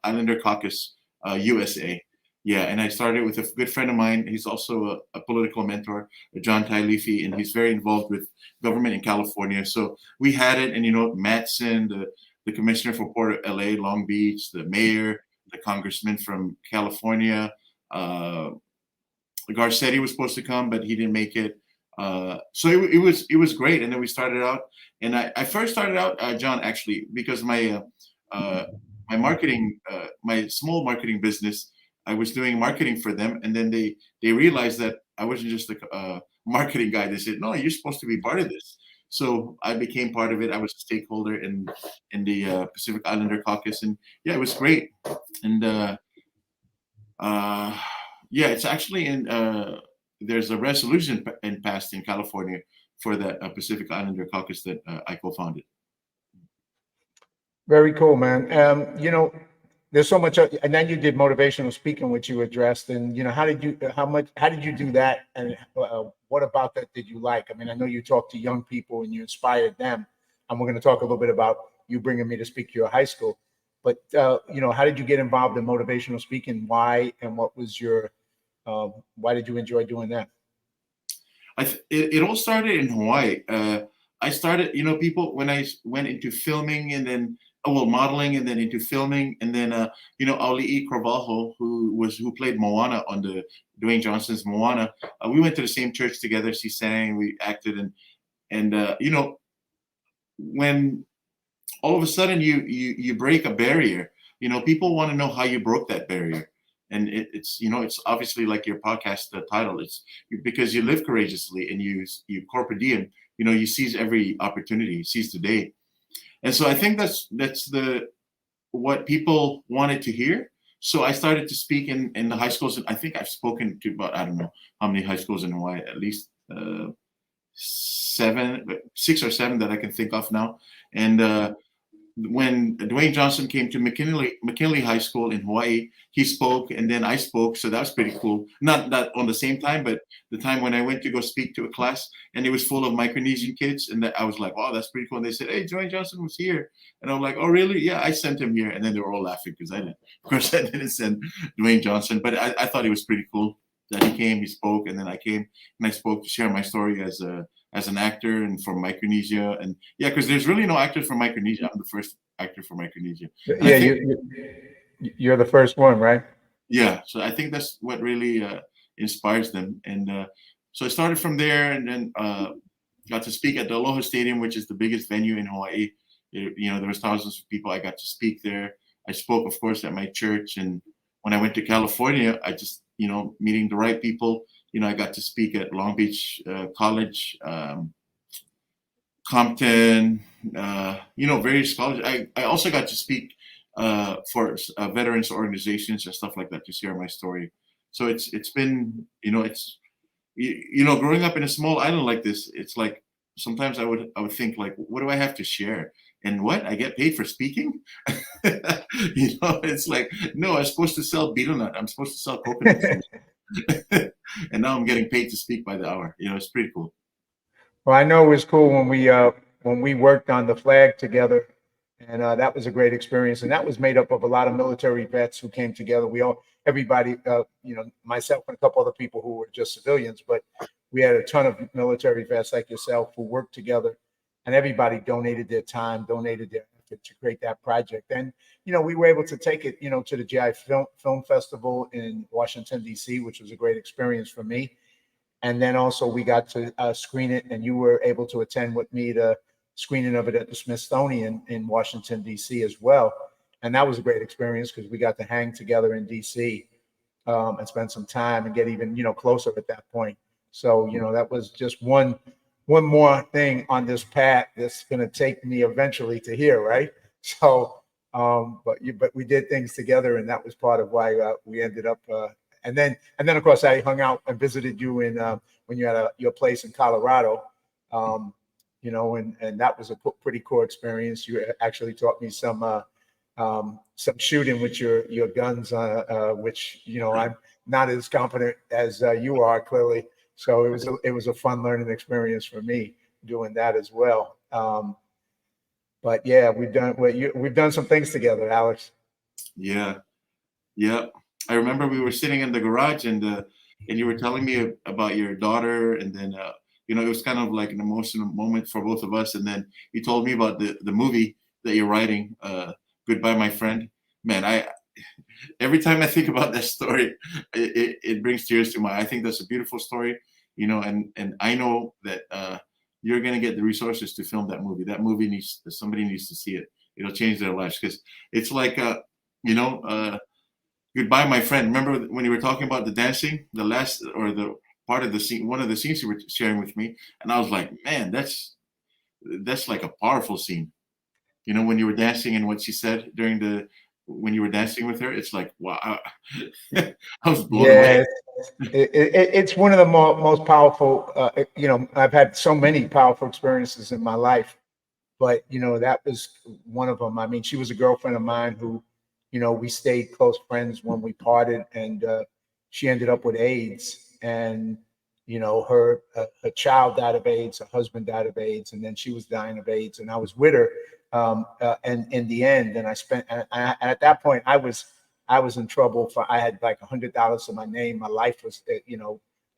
[SPEAKER 2] Islander Caucus USA. Yeah, and I started with a good friend of mine. He's also a political mentor, John Tailifi, and he's very involved with government in California. So we had it, and Matson, the commissioner for Port of LA, Long Beach, the mayor, the congressman from California, Garcetti was supposed to come, but he didn't make it. So it was great. And then we started out, and I first started out, John, actually, because my marketing, my small marketing business, I was doing marketing for them, and then they realized that I wasn't just a marketing guy. They said, "No, you're supposed to be part of this." So I became part of it. I was a stakeholder in the Pacific Islander Caucus, and yeah, it was great. And yeah, it's actually there's a resolution passed in California for the Pacific Islander Caucus that I co-founded.
[SPEAKER 1] Very cool, man. There's so much, and then you did motivational speaking, which you addressed. And how did you do that? And what about that did you like? I mean, I know you talk to young people and you inspired them, and we're going to talk a little bit about you bringing me to speak to your high school. But how did you get involved in motivational speaking? Why, and what was your why did you enjoy doing that?
[SPEAKER 2] It all started in Hawaii. I started, people, when I went into filming, and then modeling, and then into filming, and then Auli'i Carvalho, who played Moana on the Dwayne Johnson's Moana. We went to the same church together. She sang, we acted, and when all of a sudden you break a barrier, people want to know how you broke that barrier. And it's obviously like your podcast title. It's because you live courageously, and you carpe diem. You seize every opportunity, you seize the day. And so I think that's what people wanted to hear. So I started to speak in the high schools. And I think I've spoken to about, I don't know how many high schools in Hawaii, at least 6 or 7 that I can think of now. And when Dwayne Johnson came to McKinley High School in Hawaii, he spoke, and then I spoke. So that was pretty cool. Not that on the same time, but the time when I went to go speak to a class, and it was full of Micronesian kids, and I was like, "Wow, that's pretty cool." And they said, "Hey, Dwayne Johnson was here," and I'm like, "Oh, really? Yeah, I sent him here." And then they were all laughing because of course, I didn't send Dwayne Johnson, but I thought it was pretty cool that he came, he spoke, and then I came and I spoke to share my story as an actor and from Micronesia. And yeah, because there's really no actors from Micronesia. I'm the first actor from Micronesia. And
[SPEAKER 1] Yeah,
[SPEAKER 2] I think,
[SPEAKER 1] you're the first one, right?
[SPEAKER 2] yeah, so I think that's what really inspires them. And so I started from there, and then got to speak at the Aloha Stadium, which is the biggest venue in Hawaii. There was thousands of people. I got to speak there. I spoke, of course, at my church. And when I went to California, I just, meeting the right people, I got to speak at Long Beach College, Compton, various colleges. I also got to speak for veterans organizations and stuff like that to share my story. So it's been, growing up in a small island like this, it's like sometimes I would think like, what do I have to share? And what, I get paid for speaking? It's like, no, I'm supposed to sell betel nut. I'm supposed to sell coconuts. And now I'm getting paid to speak by the hour. It's pretty cool.
[SPEAKER 1] Well, I know it was cool when we worked on the flag together, and that was a great experience. And that was made up of a lot of military vets who came together. Everybody, myself and a couple other people who were just civilians, but we had a ton of military vets like yourself who worked together, and everybody donated their time, donated their effort to create that project. And we were able to take it, to the GI Film Festival in Washington D.C., which was a great experience for me. And then also we got to screen it, and you were able to attend with me the screening of it at the Smithsonian in Washington, D.C. as well. And that was a great experience because we got to hang together in D.C. And spend some time and get even, closer at that point. So, that was just one more thing on this path that's going to take me eventually to here, right? So, but we did things together, and that was part of why we ended up and then of course I hung out and visited you in when you had your place in Colorado, and that was a pretty cool experience. You actually taught me some shooting with your guns, which I'm not as competent as you are clearly. So it was a fun learning experience for me doing that as well. But yeah, we've done some things together, Alex.
[SPEAKER 2] Yeah. Yeah. I remember we were sitting in the garage, and you were telling me about your daughter, and then it was kind of like an emotional moment for both of us. And then you told me about the movie that you're writing, Goodbye, My Friend. Man, every time I think about that story, it brings tears to my. I think that's a beautiful story, and I know that you're gonna get the resources to film that movie. That movie somebody needs to see it. It'll change their lives, because it's like Goodbye, My Friend. Remember when you were talking about the dancing, the last or the part of the scene, one of the scenes you were sharing with me, and I was like, man, that's like a powerful scene. When you were dancing and what she said when you were dancing with her, it's like, wow, I was blown away.
[SPEAKER 1] Yeah, it's one of the most powerful. I've had so many powerful experiences in my life, but that was one of them. I mean, she was a girlfriend of mine who, we stayed close friends when we parted, and she ended up with AIDS, and her child died of AIDS, her husband died of AIDS, and then she was dying of AIDS, and I was with her, and in the end, and at that point I was in trouble. I had like $100 to my name. My life was, a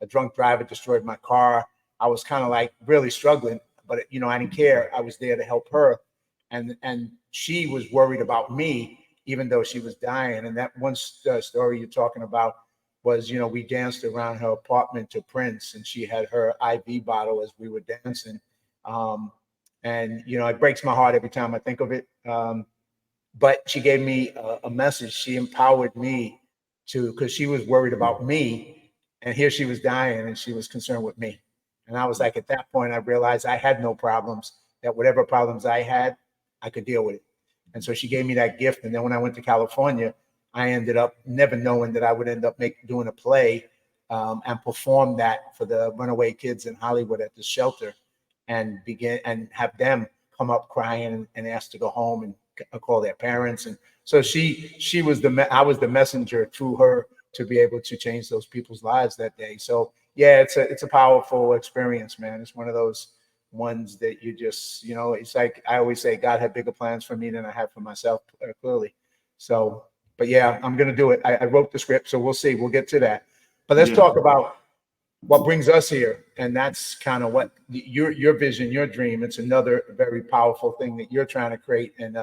[SPEAKER 1] drunk driver destroyed my car. I was kind of like really struggling, but I didn't care. I was there to help her, and she was worried about me, even though she was dying. And that one story you're talking about was, we danced around her apartment to Prince, and she had her IV bottle as we were dancing. And it breaks my heart every time I think of it. But she gave me a message. She empowered me because she was worried about me, and here she was dying, and she was concerned with me. And I was like, at that point, I realized I had no problems. That whatever problems I had, I could deal with it. And so she gave me that gift. And then when I went to California, I ended up never knowing that I would end up doing a play and perform that for the runaway kids in Hollywood at the shelter, and begin and have them come up crying and ask to go home and call their parents. And so she was I was the messenger through her to be able to change those people's lives that day. So yeah, it's a powerful experience, man. It's one of those ones that you just, it's like I always say, God had bigger plans for me than I had for myself, clearly. So, but yeah, I'm gonna do it. I wrote the script, so we'll see. We'll get to that. But let's talk about what brings us here, and that's kind of what your vision, your dream. It's another very powerful thing that you're trying to create, and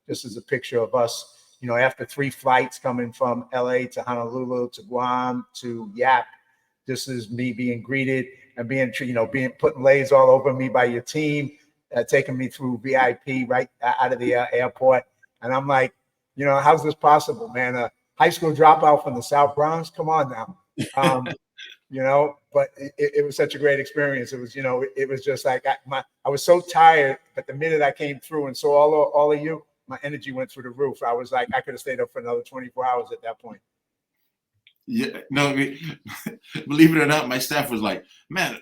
[SPEAKER 1] this is a picture of us. After 3 flights coming from LA to Honolulu to Guam to Yap, this is me being greeted and being putting lays all over me by your team, taking me through VIP right out of the airport, and I'm like, how's this possible, man? A high school dropout from the South Bronx? Come on now. But it was such a great experience. It was, it was just like I was so tired, but the minute I came through and saw all of you, my energy went through the roof. I was like, I could have stayed up for another 24 hours at that point.
[SPEAKER 2] Yeah, no, believe it or not, my staff was like, man,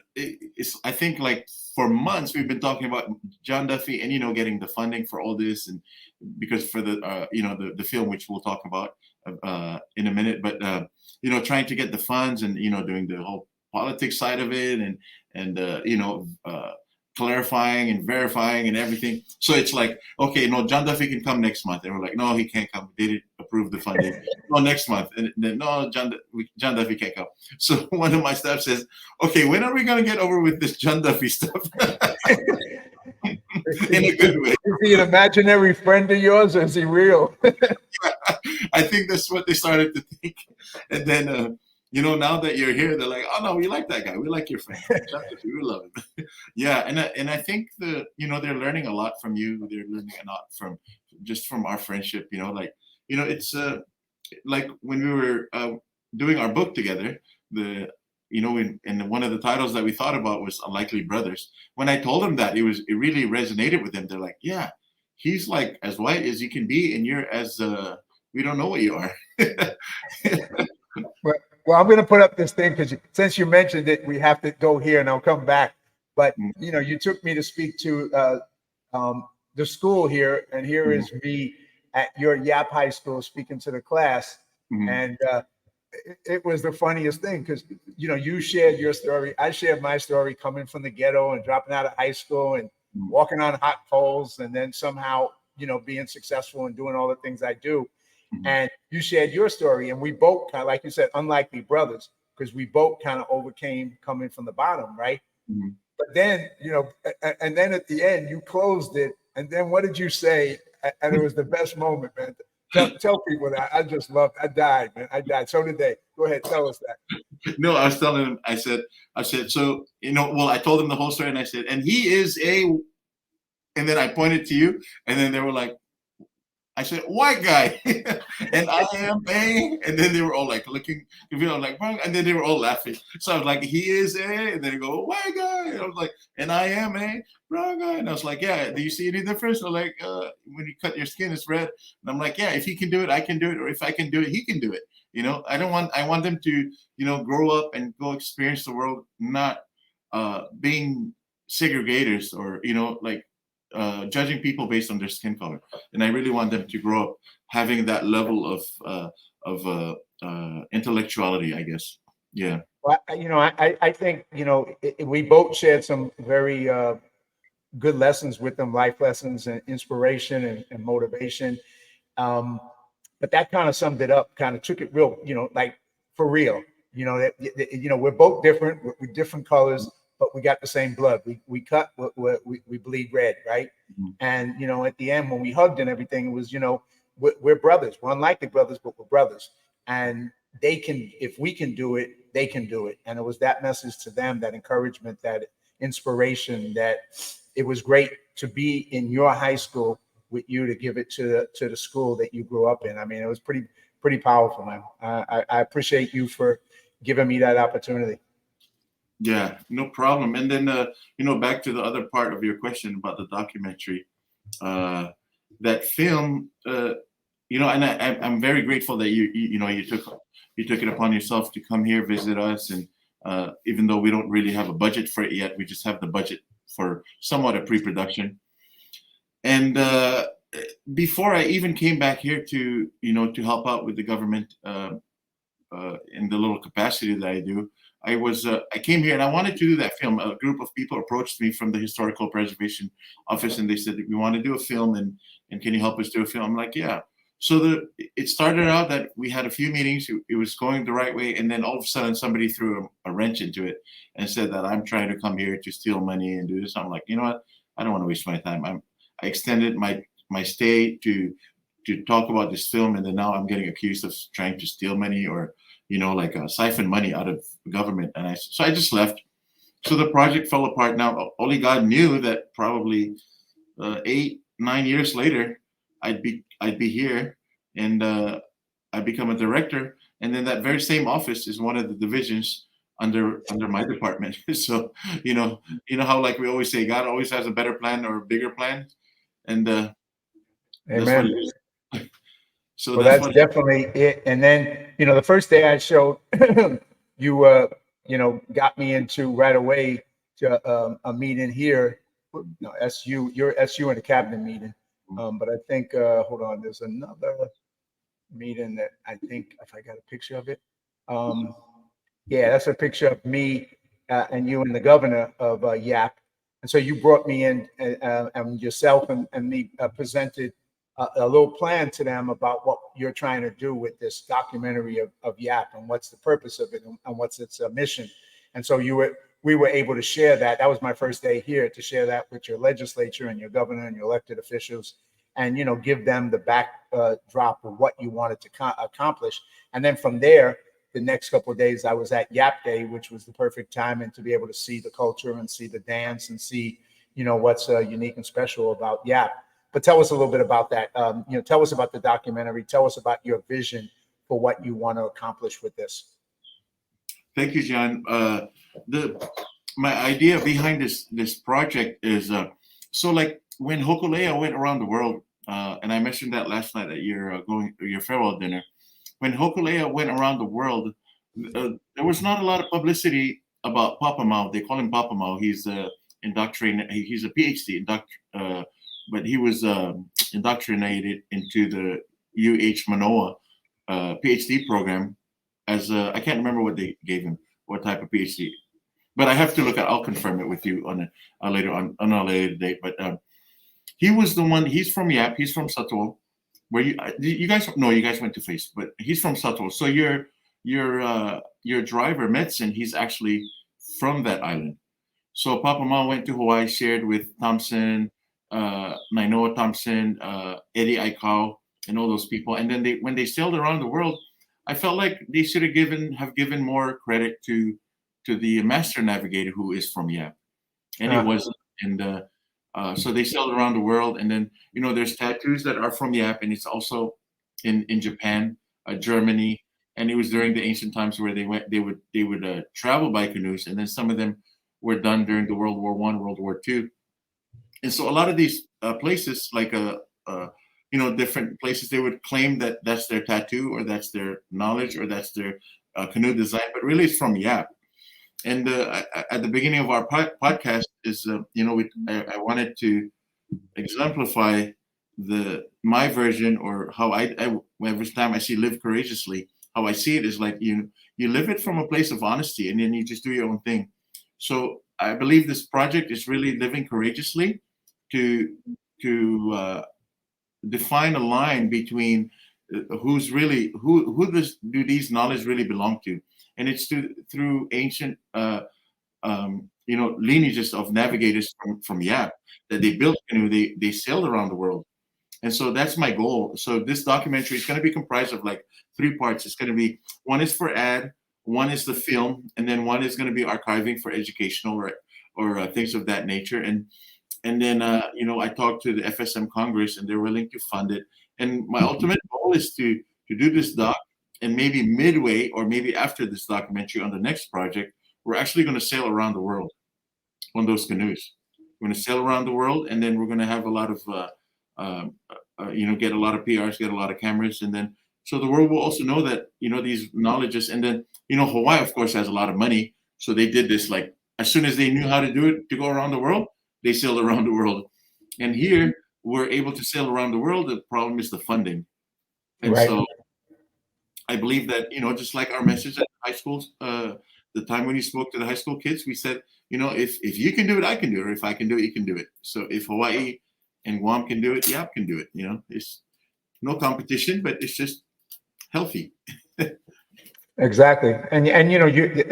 [SPEAKER 2] I think like for months we've been talking about John Duffy and, getting the funding for all this, and because for the, the film, which we'll talk about in a minute, but, trying to get the funds and, doing the whole politics side of it and clarifying and verifying and everything. So it's like, okay, no, John Duffy can come next month. And we're like, no, he can't come. They didn't approve the funding. No, next month. And then, no, John Duffy can't come. So one of my staff says, okay, when are we going to get over with this John Duffy stuff? In a good way.
[SPEAKER 1] Is he an imaginary friend of yours, or is he real?
[SPEAKER 2] I think that's what they started to think. And then, now that you're here, they're like, oh no, we like that guy. We like your friend. We love him. Yeah. And I think they're learning a lot from you. They're learning a lot from our friendship, it's like when we were doing our book together, and one of the titles that we thought about was Unlikely Brothers. When I told them that, it really resonated with them. They're like, yeah, he's like as white as you can be, and you're as we don't know what you are.
[SPEAKER 1] Well, I'm going to put up this thing because since you mentioned it, we have to go here, and I'll come back. But you took me to speak to the school here, and here is me at your Yap High School speaking to the class, and it was the funniest thing because you shared your story, I shared my story, coming from the ghetto and dropping out of high school and walking on hot coals, and then somehow being successful and doing all the things I do. And you shared your story, and we both kind of, like you said, unlikely brothers, because we both kind of overcame coming from the bottom, right? But then, and then at the end, you closed it. And then what did you say? And it was the best moment, man. Tell people that. I just loved it. I died, man. I died. So did they. Go ahead. Tell us that.
[SPEAKER 2] No, I was telling him, I said, so, I told him the whole story, and I said, and he is and then I pointed to you, and then they were like, I said, white guy, and I am and then they were all like looking, like, and then they were all laughing. So I was like, he is and then they go, white guy. And I was like, and I am brown guy. And I was like, yeah, do you see any difference? They're like, when you cut your skin, it's red. And I'm like, yeah, if he can do it, I can do it. Or if I can do it, he can do it. I want them to, grow up and go experience the world, not being segregators or, judging people based on their skin color. And I really want them to grow up having that level of intellectuality, I guess. Yeah.
[SPEAKER 1] Well, I think, we both shared some very good lessons with them, life lessons and inspiration and motivation. But that kind of summed it up, kind of took it real, like for real, we're both different, we're different colors, but we got the same blood. We cut, we bleed red, right? And at the end when we hugged and everything, it was we're brothers. We're unlikely brothers, but we're brothers. And they can, if we can do it, they can do it. And it was that message to them, that encouragement, that inspiration, that it was great to be in your high school with you, to give it to the school that you grew up in. I mean, it was pretty powerful, man. I appreciate you for giving me that opportunity.
[SPEAKER 2] Yeah, no problem. And then, back to the other part of your question about the documentary, that film, and I'm very grateful that you took it upon yourself to come here, visit us, and even though we don't really have a budget for it yet, we just have the budget for somewhat a pre-production. And before I even came back here to help out with the government in the little capacity that I do, I came here and I wanted to do that film. A group of people approached me from the Historical Preservation Office and they said, we want to do a film and can you help us do a film? I'm like, yeah. So it started out that we had a few meetings. It was going the right way, and then all of a sudden somebody threw a wrench into it and said that I'm trying to come here to steal money and do this. I'm like, you know what? I don't want to waste my time. I extended my stay to talk about this film, and then now I'm getting accused of trying to steal money or like siphon money out of the government. And so I just left. So the project fell apart. Now only God knew that probably 8-9 years later I'd be here, and I become a director, and then that very same office is one of the divisions under my department. So how like we always say, God always has a better plan or a bigger plan, and that's what it
[SPEAKER 1] Amen.
[SPEAKER 2] is. So
[SPEAKER 1] Well,
[SPEAKER 2] that's
[SPEAKER 1] that's
[SPEAKER 2] what.
[SPEAKER 1] definitely it. And then, the first day I showed, you, got me into right away to a meeting here. No, SU, your SU in the cabinet meeting. But I think, hold on, there's another meeting that I think, if I got a picture of it. Yeah, that's a picture of me and you and the governor of YAP. And so you brought me in, and yourself and me presented a little plan to them about what you're trying to do with this documentary of YAP and what's the purpose of it and what's its mission. And so we were able to share that. That was my first day here, to share that with your legislature and your governor and your elected officials, and give them the backdrop of what you wanted to accomplish. And then from there, the next couple of days I was at Yap Day, which was the perfect time, and to be able to see the culture and see the dance and see what's unique and special about Yap. But tell us a little bit about that. Tell us about the documentary. Tell us about your vision for what you want to accomplish with this.
[SPEAKER 2] Thank you, John. My idea behind this project is so like when Hokulea went around the world, and I mentioned that last night at your your farewell dinner. When Hokulea went around the world, there was not a lot of publicity about Papa Mau. They call him Papa Mau. He's indoctrinated. He's a PhD, but he was indoctrinated into the UH Manoa PhD program as I can't remember what they gave him, what type of PhD. But I have to look at. I'll confirm it with you on a later on a later date. But he was the one. He's from Yap. He's from Satol. Where you guys? No, you guys went to Face, but he's from Satol. So your driver Medicine, he's actually from that island. So Papa Mau went to Hawaii, shared with Thompson, Nainoa Thompson, Eddie Aikau, and all those people. And then when they sailed around the world, I felt like they should have given more credit to the master navigator who is from Yap, and it wasn't. And so they sailed around the world, and then there's tattoos that are from Yap, and it's also in Japan, Germany, and it was during the ancient times where they would travel by canoes, and then some of them were done during the World War I, World War II, and so a lot of these places, like different places, they would claim that that's their tattoo or that's their knowledge or that's their canoe design, but really it's from Yap. And at the beginning of our podcast is, I wanted to exemplify my version, or how I every time I see Live Courageously, how I see it is like you live it from a place of honesty, and then you just do your own thing. So I believe this project is really living courageously to define a line between who's really who do these knowledge really belong to, and it's through ancient lineages of navigators from Yap that they built canoe, they sailed around the world. And so that's my goal. So this documentary is going to be comprised of like 3 parts. It's going to be, one is for ad, one is the film, and then one is going to be archiving for educational or things of that nature. And then I talked to the FSM Congress, and they're willing to fund it. And my ultimate goal is to do this doc, and maybe midway or maybe after this documentary on the next project, we're actually going to sail around the world on those canoes. We're going to sail around the world, and then we're going to have a lot of get a lot of PRs, get a lot of cameras, and then so the world will also know that these knowledges. And then Hawaii, of course, has a lot of money, so they did this like as soon as they knew how to do it to go around the world, they sailed around the world. And here we're able to sail around the world. The problem is the funding, and
[SPEAKER 1] Right.
[SPEAKER 2] so I believe that just like our message at high schools, the time when you spoke to the high school kids, we said, if you can do it, I can do it. Or if I can do it, you can do it. So if Hawaii and Guam can do it, Yap can do it. It's no competition, but it's just healthy.
[SPEAKER 1] Exactly. And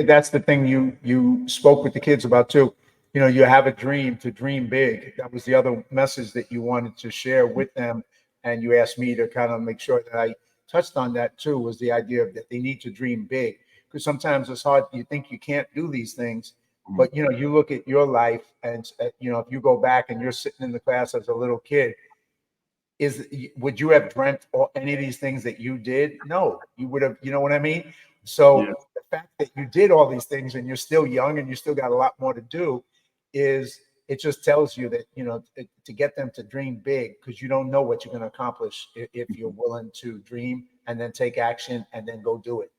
[SPEAKER 1] that's the thing you spoke with the kids about too. You have a dream, to dream big. That was the other message that you wanted to share with them. And you asked me to kind of make sure that I touched on that too, was the idea of that they need to dream big. Because sometimes it's hard, you think you can't do these things, but you look at your life and if you go back and you're sitting in the class as a little kid, would you have dreamt any of these things that you did? No, you would have, you know what I mean? So
[SPEAKER 2] Yeah.
[SPEAKER 1] the fact that you did all these things and you're still young and you still got a lot more to do, is it just tells you that, to get them to dream big, because you don't know what you're going to accomplish if you're willing to dream and then take action and then go do it.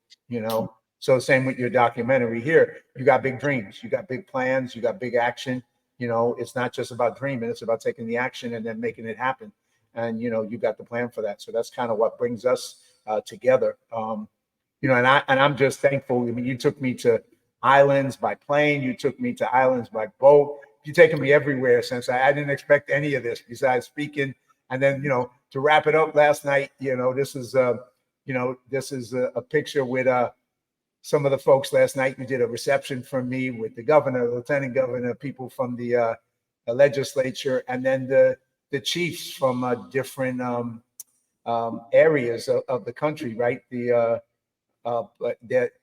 [SPEAKER 1] So same with your documentary here. You got big dreams, you got big plans, you got big action. It's not just about dreaming, it's about taking the action and then making it happen. And you got the plan for that. So that's kind of what brings us together. And I'm just thankful. I mean, you took me to islands by plane, you took me to islands by boat. You've taken me everywhere since I didn't expect any of this besides speaking. And then to wrap it up last night, this is a picture with some of the folks last night. You did a reception for me with the governor, the lieutenant governor, people from the legislature, and then the chiefs from different areas of the country, right? The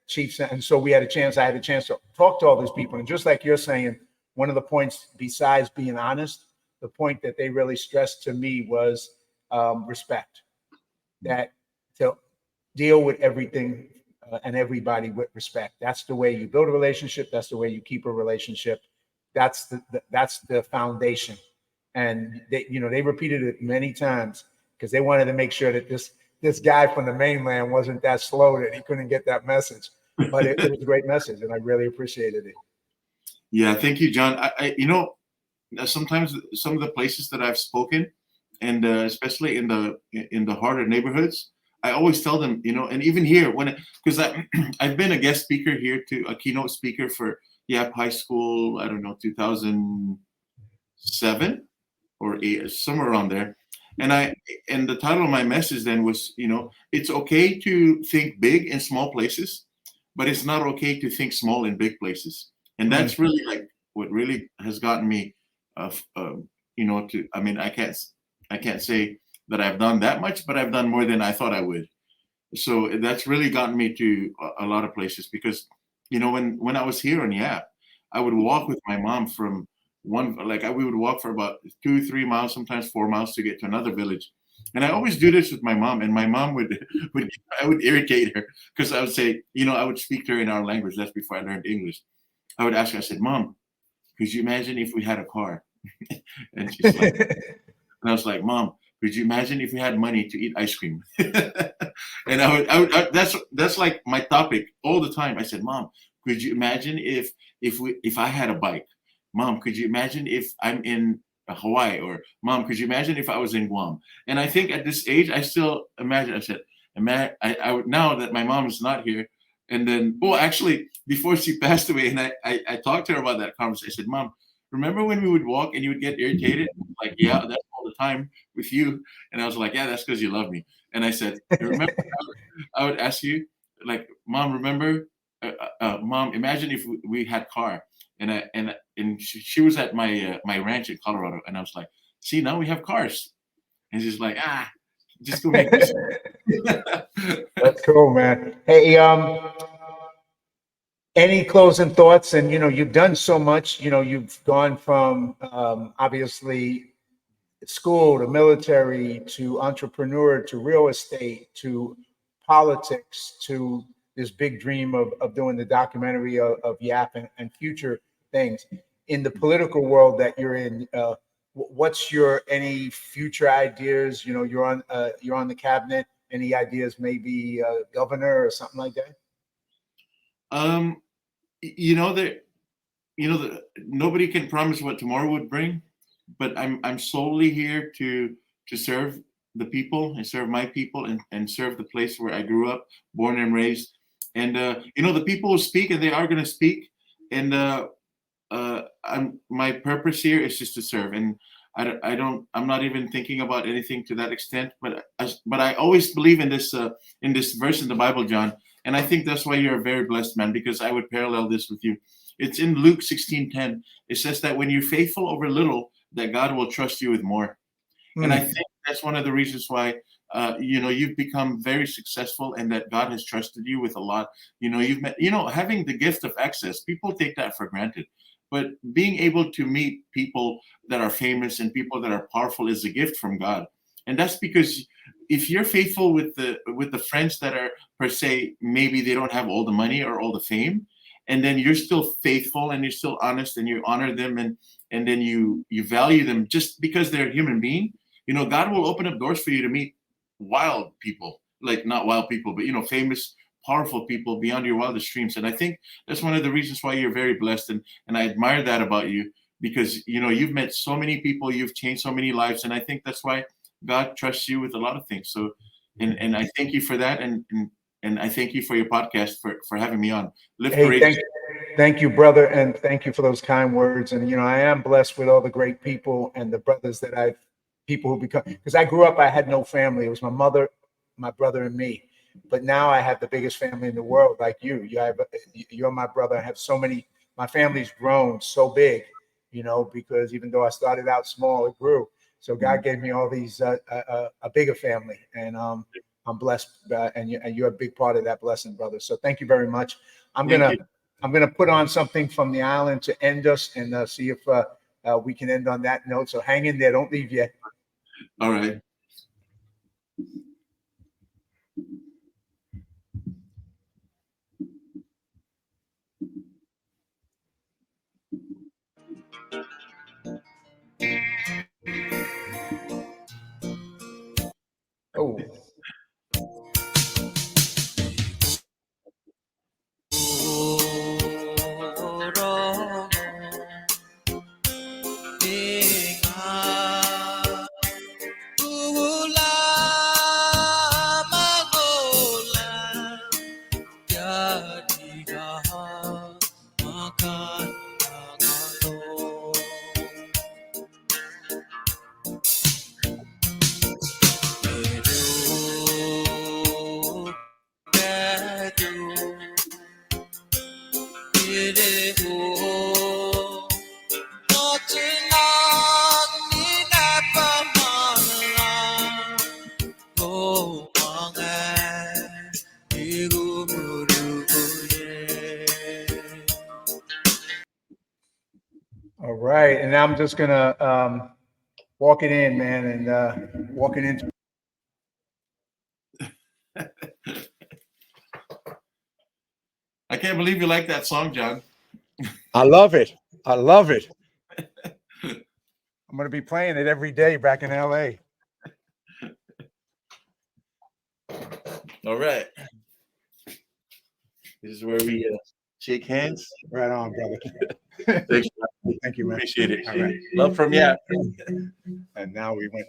[SPEAKER 1] chiefs, and so I had a chance to talk to all these people. And just like you're saying, one of the points, besides being honest, the point that they really stressed to me was respect. That to deal with everything and everybody with respect. That's the way you build a relationship. That's the way you keep a relationship. That's the foundation. And they repeated it many times because they wanted to make sure that this guy from the mainland wasn't that slow that he couldn't get that message. But it was a great message, and I really appreciated it.
[SPEAKER 2] Yeah, thank you, John. Sometimes some of the places that I've spoken, and especially in the harder neighborhoods, I always tell them, and even here because I've been a guest speaker here, to a keynote speaker for Yap High School. I don't know, 2007 or 8, somewhere around there. And the title of my message then was, it's okay to think big in small places, but it's not okay to think small in big places. And that's really like what really has gotten me, I can't say that I've done that much, but I've done more than I thought I would. So that's really gotten me to a lot of places, because, when I was here on Yap, I would walk with my mom from we would walk for about 2-3 miles, sometimes 4 miles, to get to another village. And I always do this with my mom, and my mom I would irritate her, because I would say, I would speak to her in our language. That's before I learned English. I would ask her, I said, Mom, could you imagine if we had a car? And she's like, and I was like, Mom, could you imagine if we had money to eat ice cream? And that's like my topic all the time. I said, Mom, could you imagine if I had a bike? Mom, could you imagine if I'm in Hawaii? Or Mom, could you imagine if I was in Guam? And I think at this age, I still imagine. I said, I would, now that my mom is not here. And then, actually, before she passed away, and I talked to her about that conversation. I said, Mom, remember when we would walk and you would get irritated? Like, yeah, that's all the time with you. And I was like, yeah, that's because you love me. And I said, remember, I would ask you, like, Mom, remember, Mom, imagine if we had car. And she was at my ranch in Colorado, and I was like, see, now we have cars. And she's like, just go make this.
[SPEAKER 1] That's cool, man. Hey, any closing thoughts? And you've done so much. You've gone from obviously school to military to entrepreneur to real estate to politics to this big dream of doing the documentary of Yap and future things in the political world that you're in. what's your any future ideas? You know, you're on the cabinet. Any ideas? Maybe governor or something like that.
[SPEAKER 2] Um, you know that nobody can promise what tomorrow would bring, but I'm solely here to serve the people and serve my people and serve the place where I grew up, born and raised. And the people will speak, and they are going to speak. And my purpose here is just to serve, and I'm not even thinking about anything to that extent. But I always believe in this verse in the Bible, John, and I think that's why you're a very blessed man, because I would parallel this with you. It's in Luke 16:10. It says that when you're faithful over little, that God will trust you with more. And I think that's one of the reasons why you've become very successful, and that God has trusted you with a lot. You've met, having the gift of access, people take that for granted. But being able to meet people that are famous and people that are powerful is a gift from God. And that's because if you're faithful with the friends that are, per se, maybe they don't have all the money or all the fame, and then you're still faithful and you're still honest and you honor them, and then you value them just because they're a human being, God will open up doors for you to meet wild people, like not wild people, but famous, powerful people beyond your wildest dreams. And I think that's one of the reasons why you're very blessed, and I admire that about you, because you've met so many people, you've changed so many lives, and I think that's why God trusts you with a lot of things. So, and I thank you for that, and I thank you for your podcast for having me on.
[SPEAKER 1] Hey, thank you, brother, and thank you for those kind words. And I am blessed with all the great people and the brothers that people who become, because I grew up, I had no family. It was my mother, my brother, and me. But now I have the biggest family in the world, like you. You're my brother. I have so many. My family's grown so big, because even though I started out small, it grew. So God gave me all these a bigger family, and I'm blessed, and you're a big part of that blessing, brother. So thank you very much. I'm gonna put on something from the island to end us, and see if we can end on that note. So hang in there, don't leave yet.
[SPEAKER 2] All right.
[SPEAKER 1] Oh. All right, and I'm just gonna walk it in, man, and walk it into.
[SPEAKER 2] I can't believe you like that song, John.
[SPEAKER 1] I love it. I love it. I'm gonna be playing it every day back in LA.
[SPEAKER 2] All right. This is where we shake hands.
[SPEAKER 1] Right on, brother.
[SPEAKER 2] Thanks,
[SPEAKER 1] Thank you, man.
[SPEAKER 2] appreciate it.
[SPEAKER 1] All right.
[SPEAKER 2] Love from you.
[SPEAKER 1] And now we went.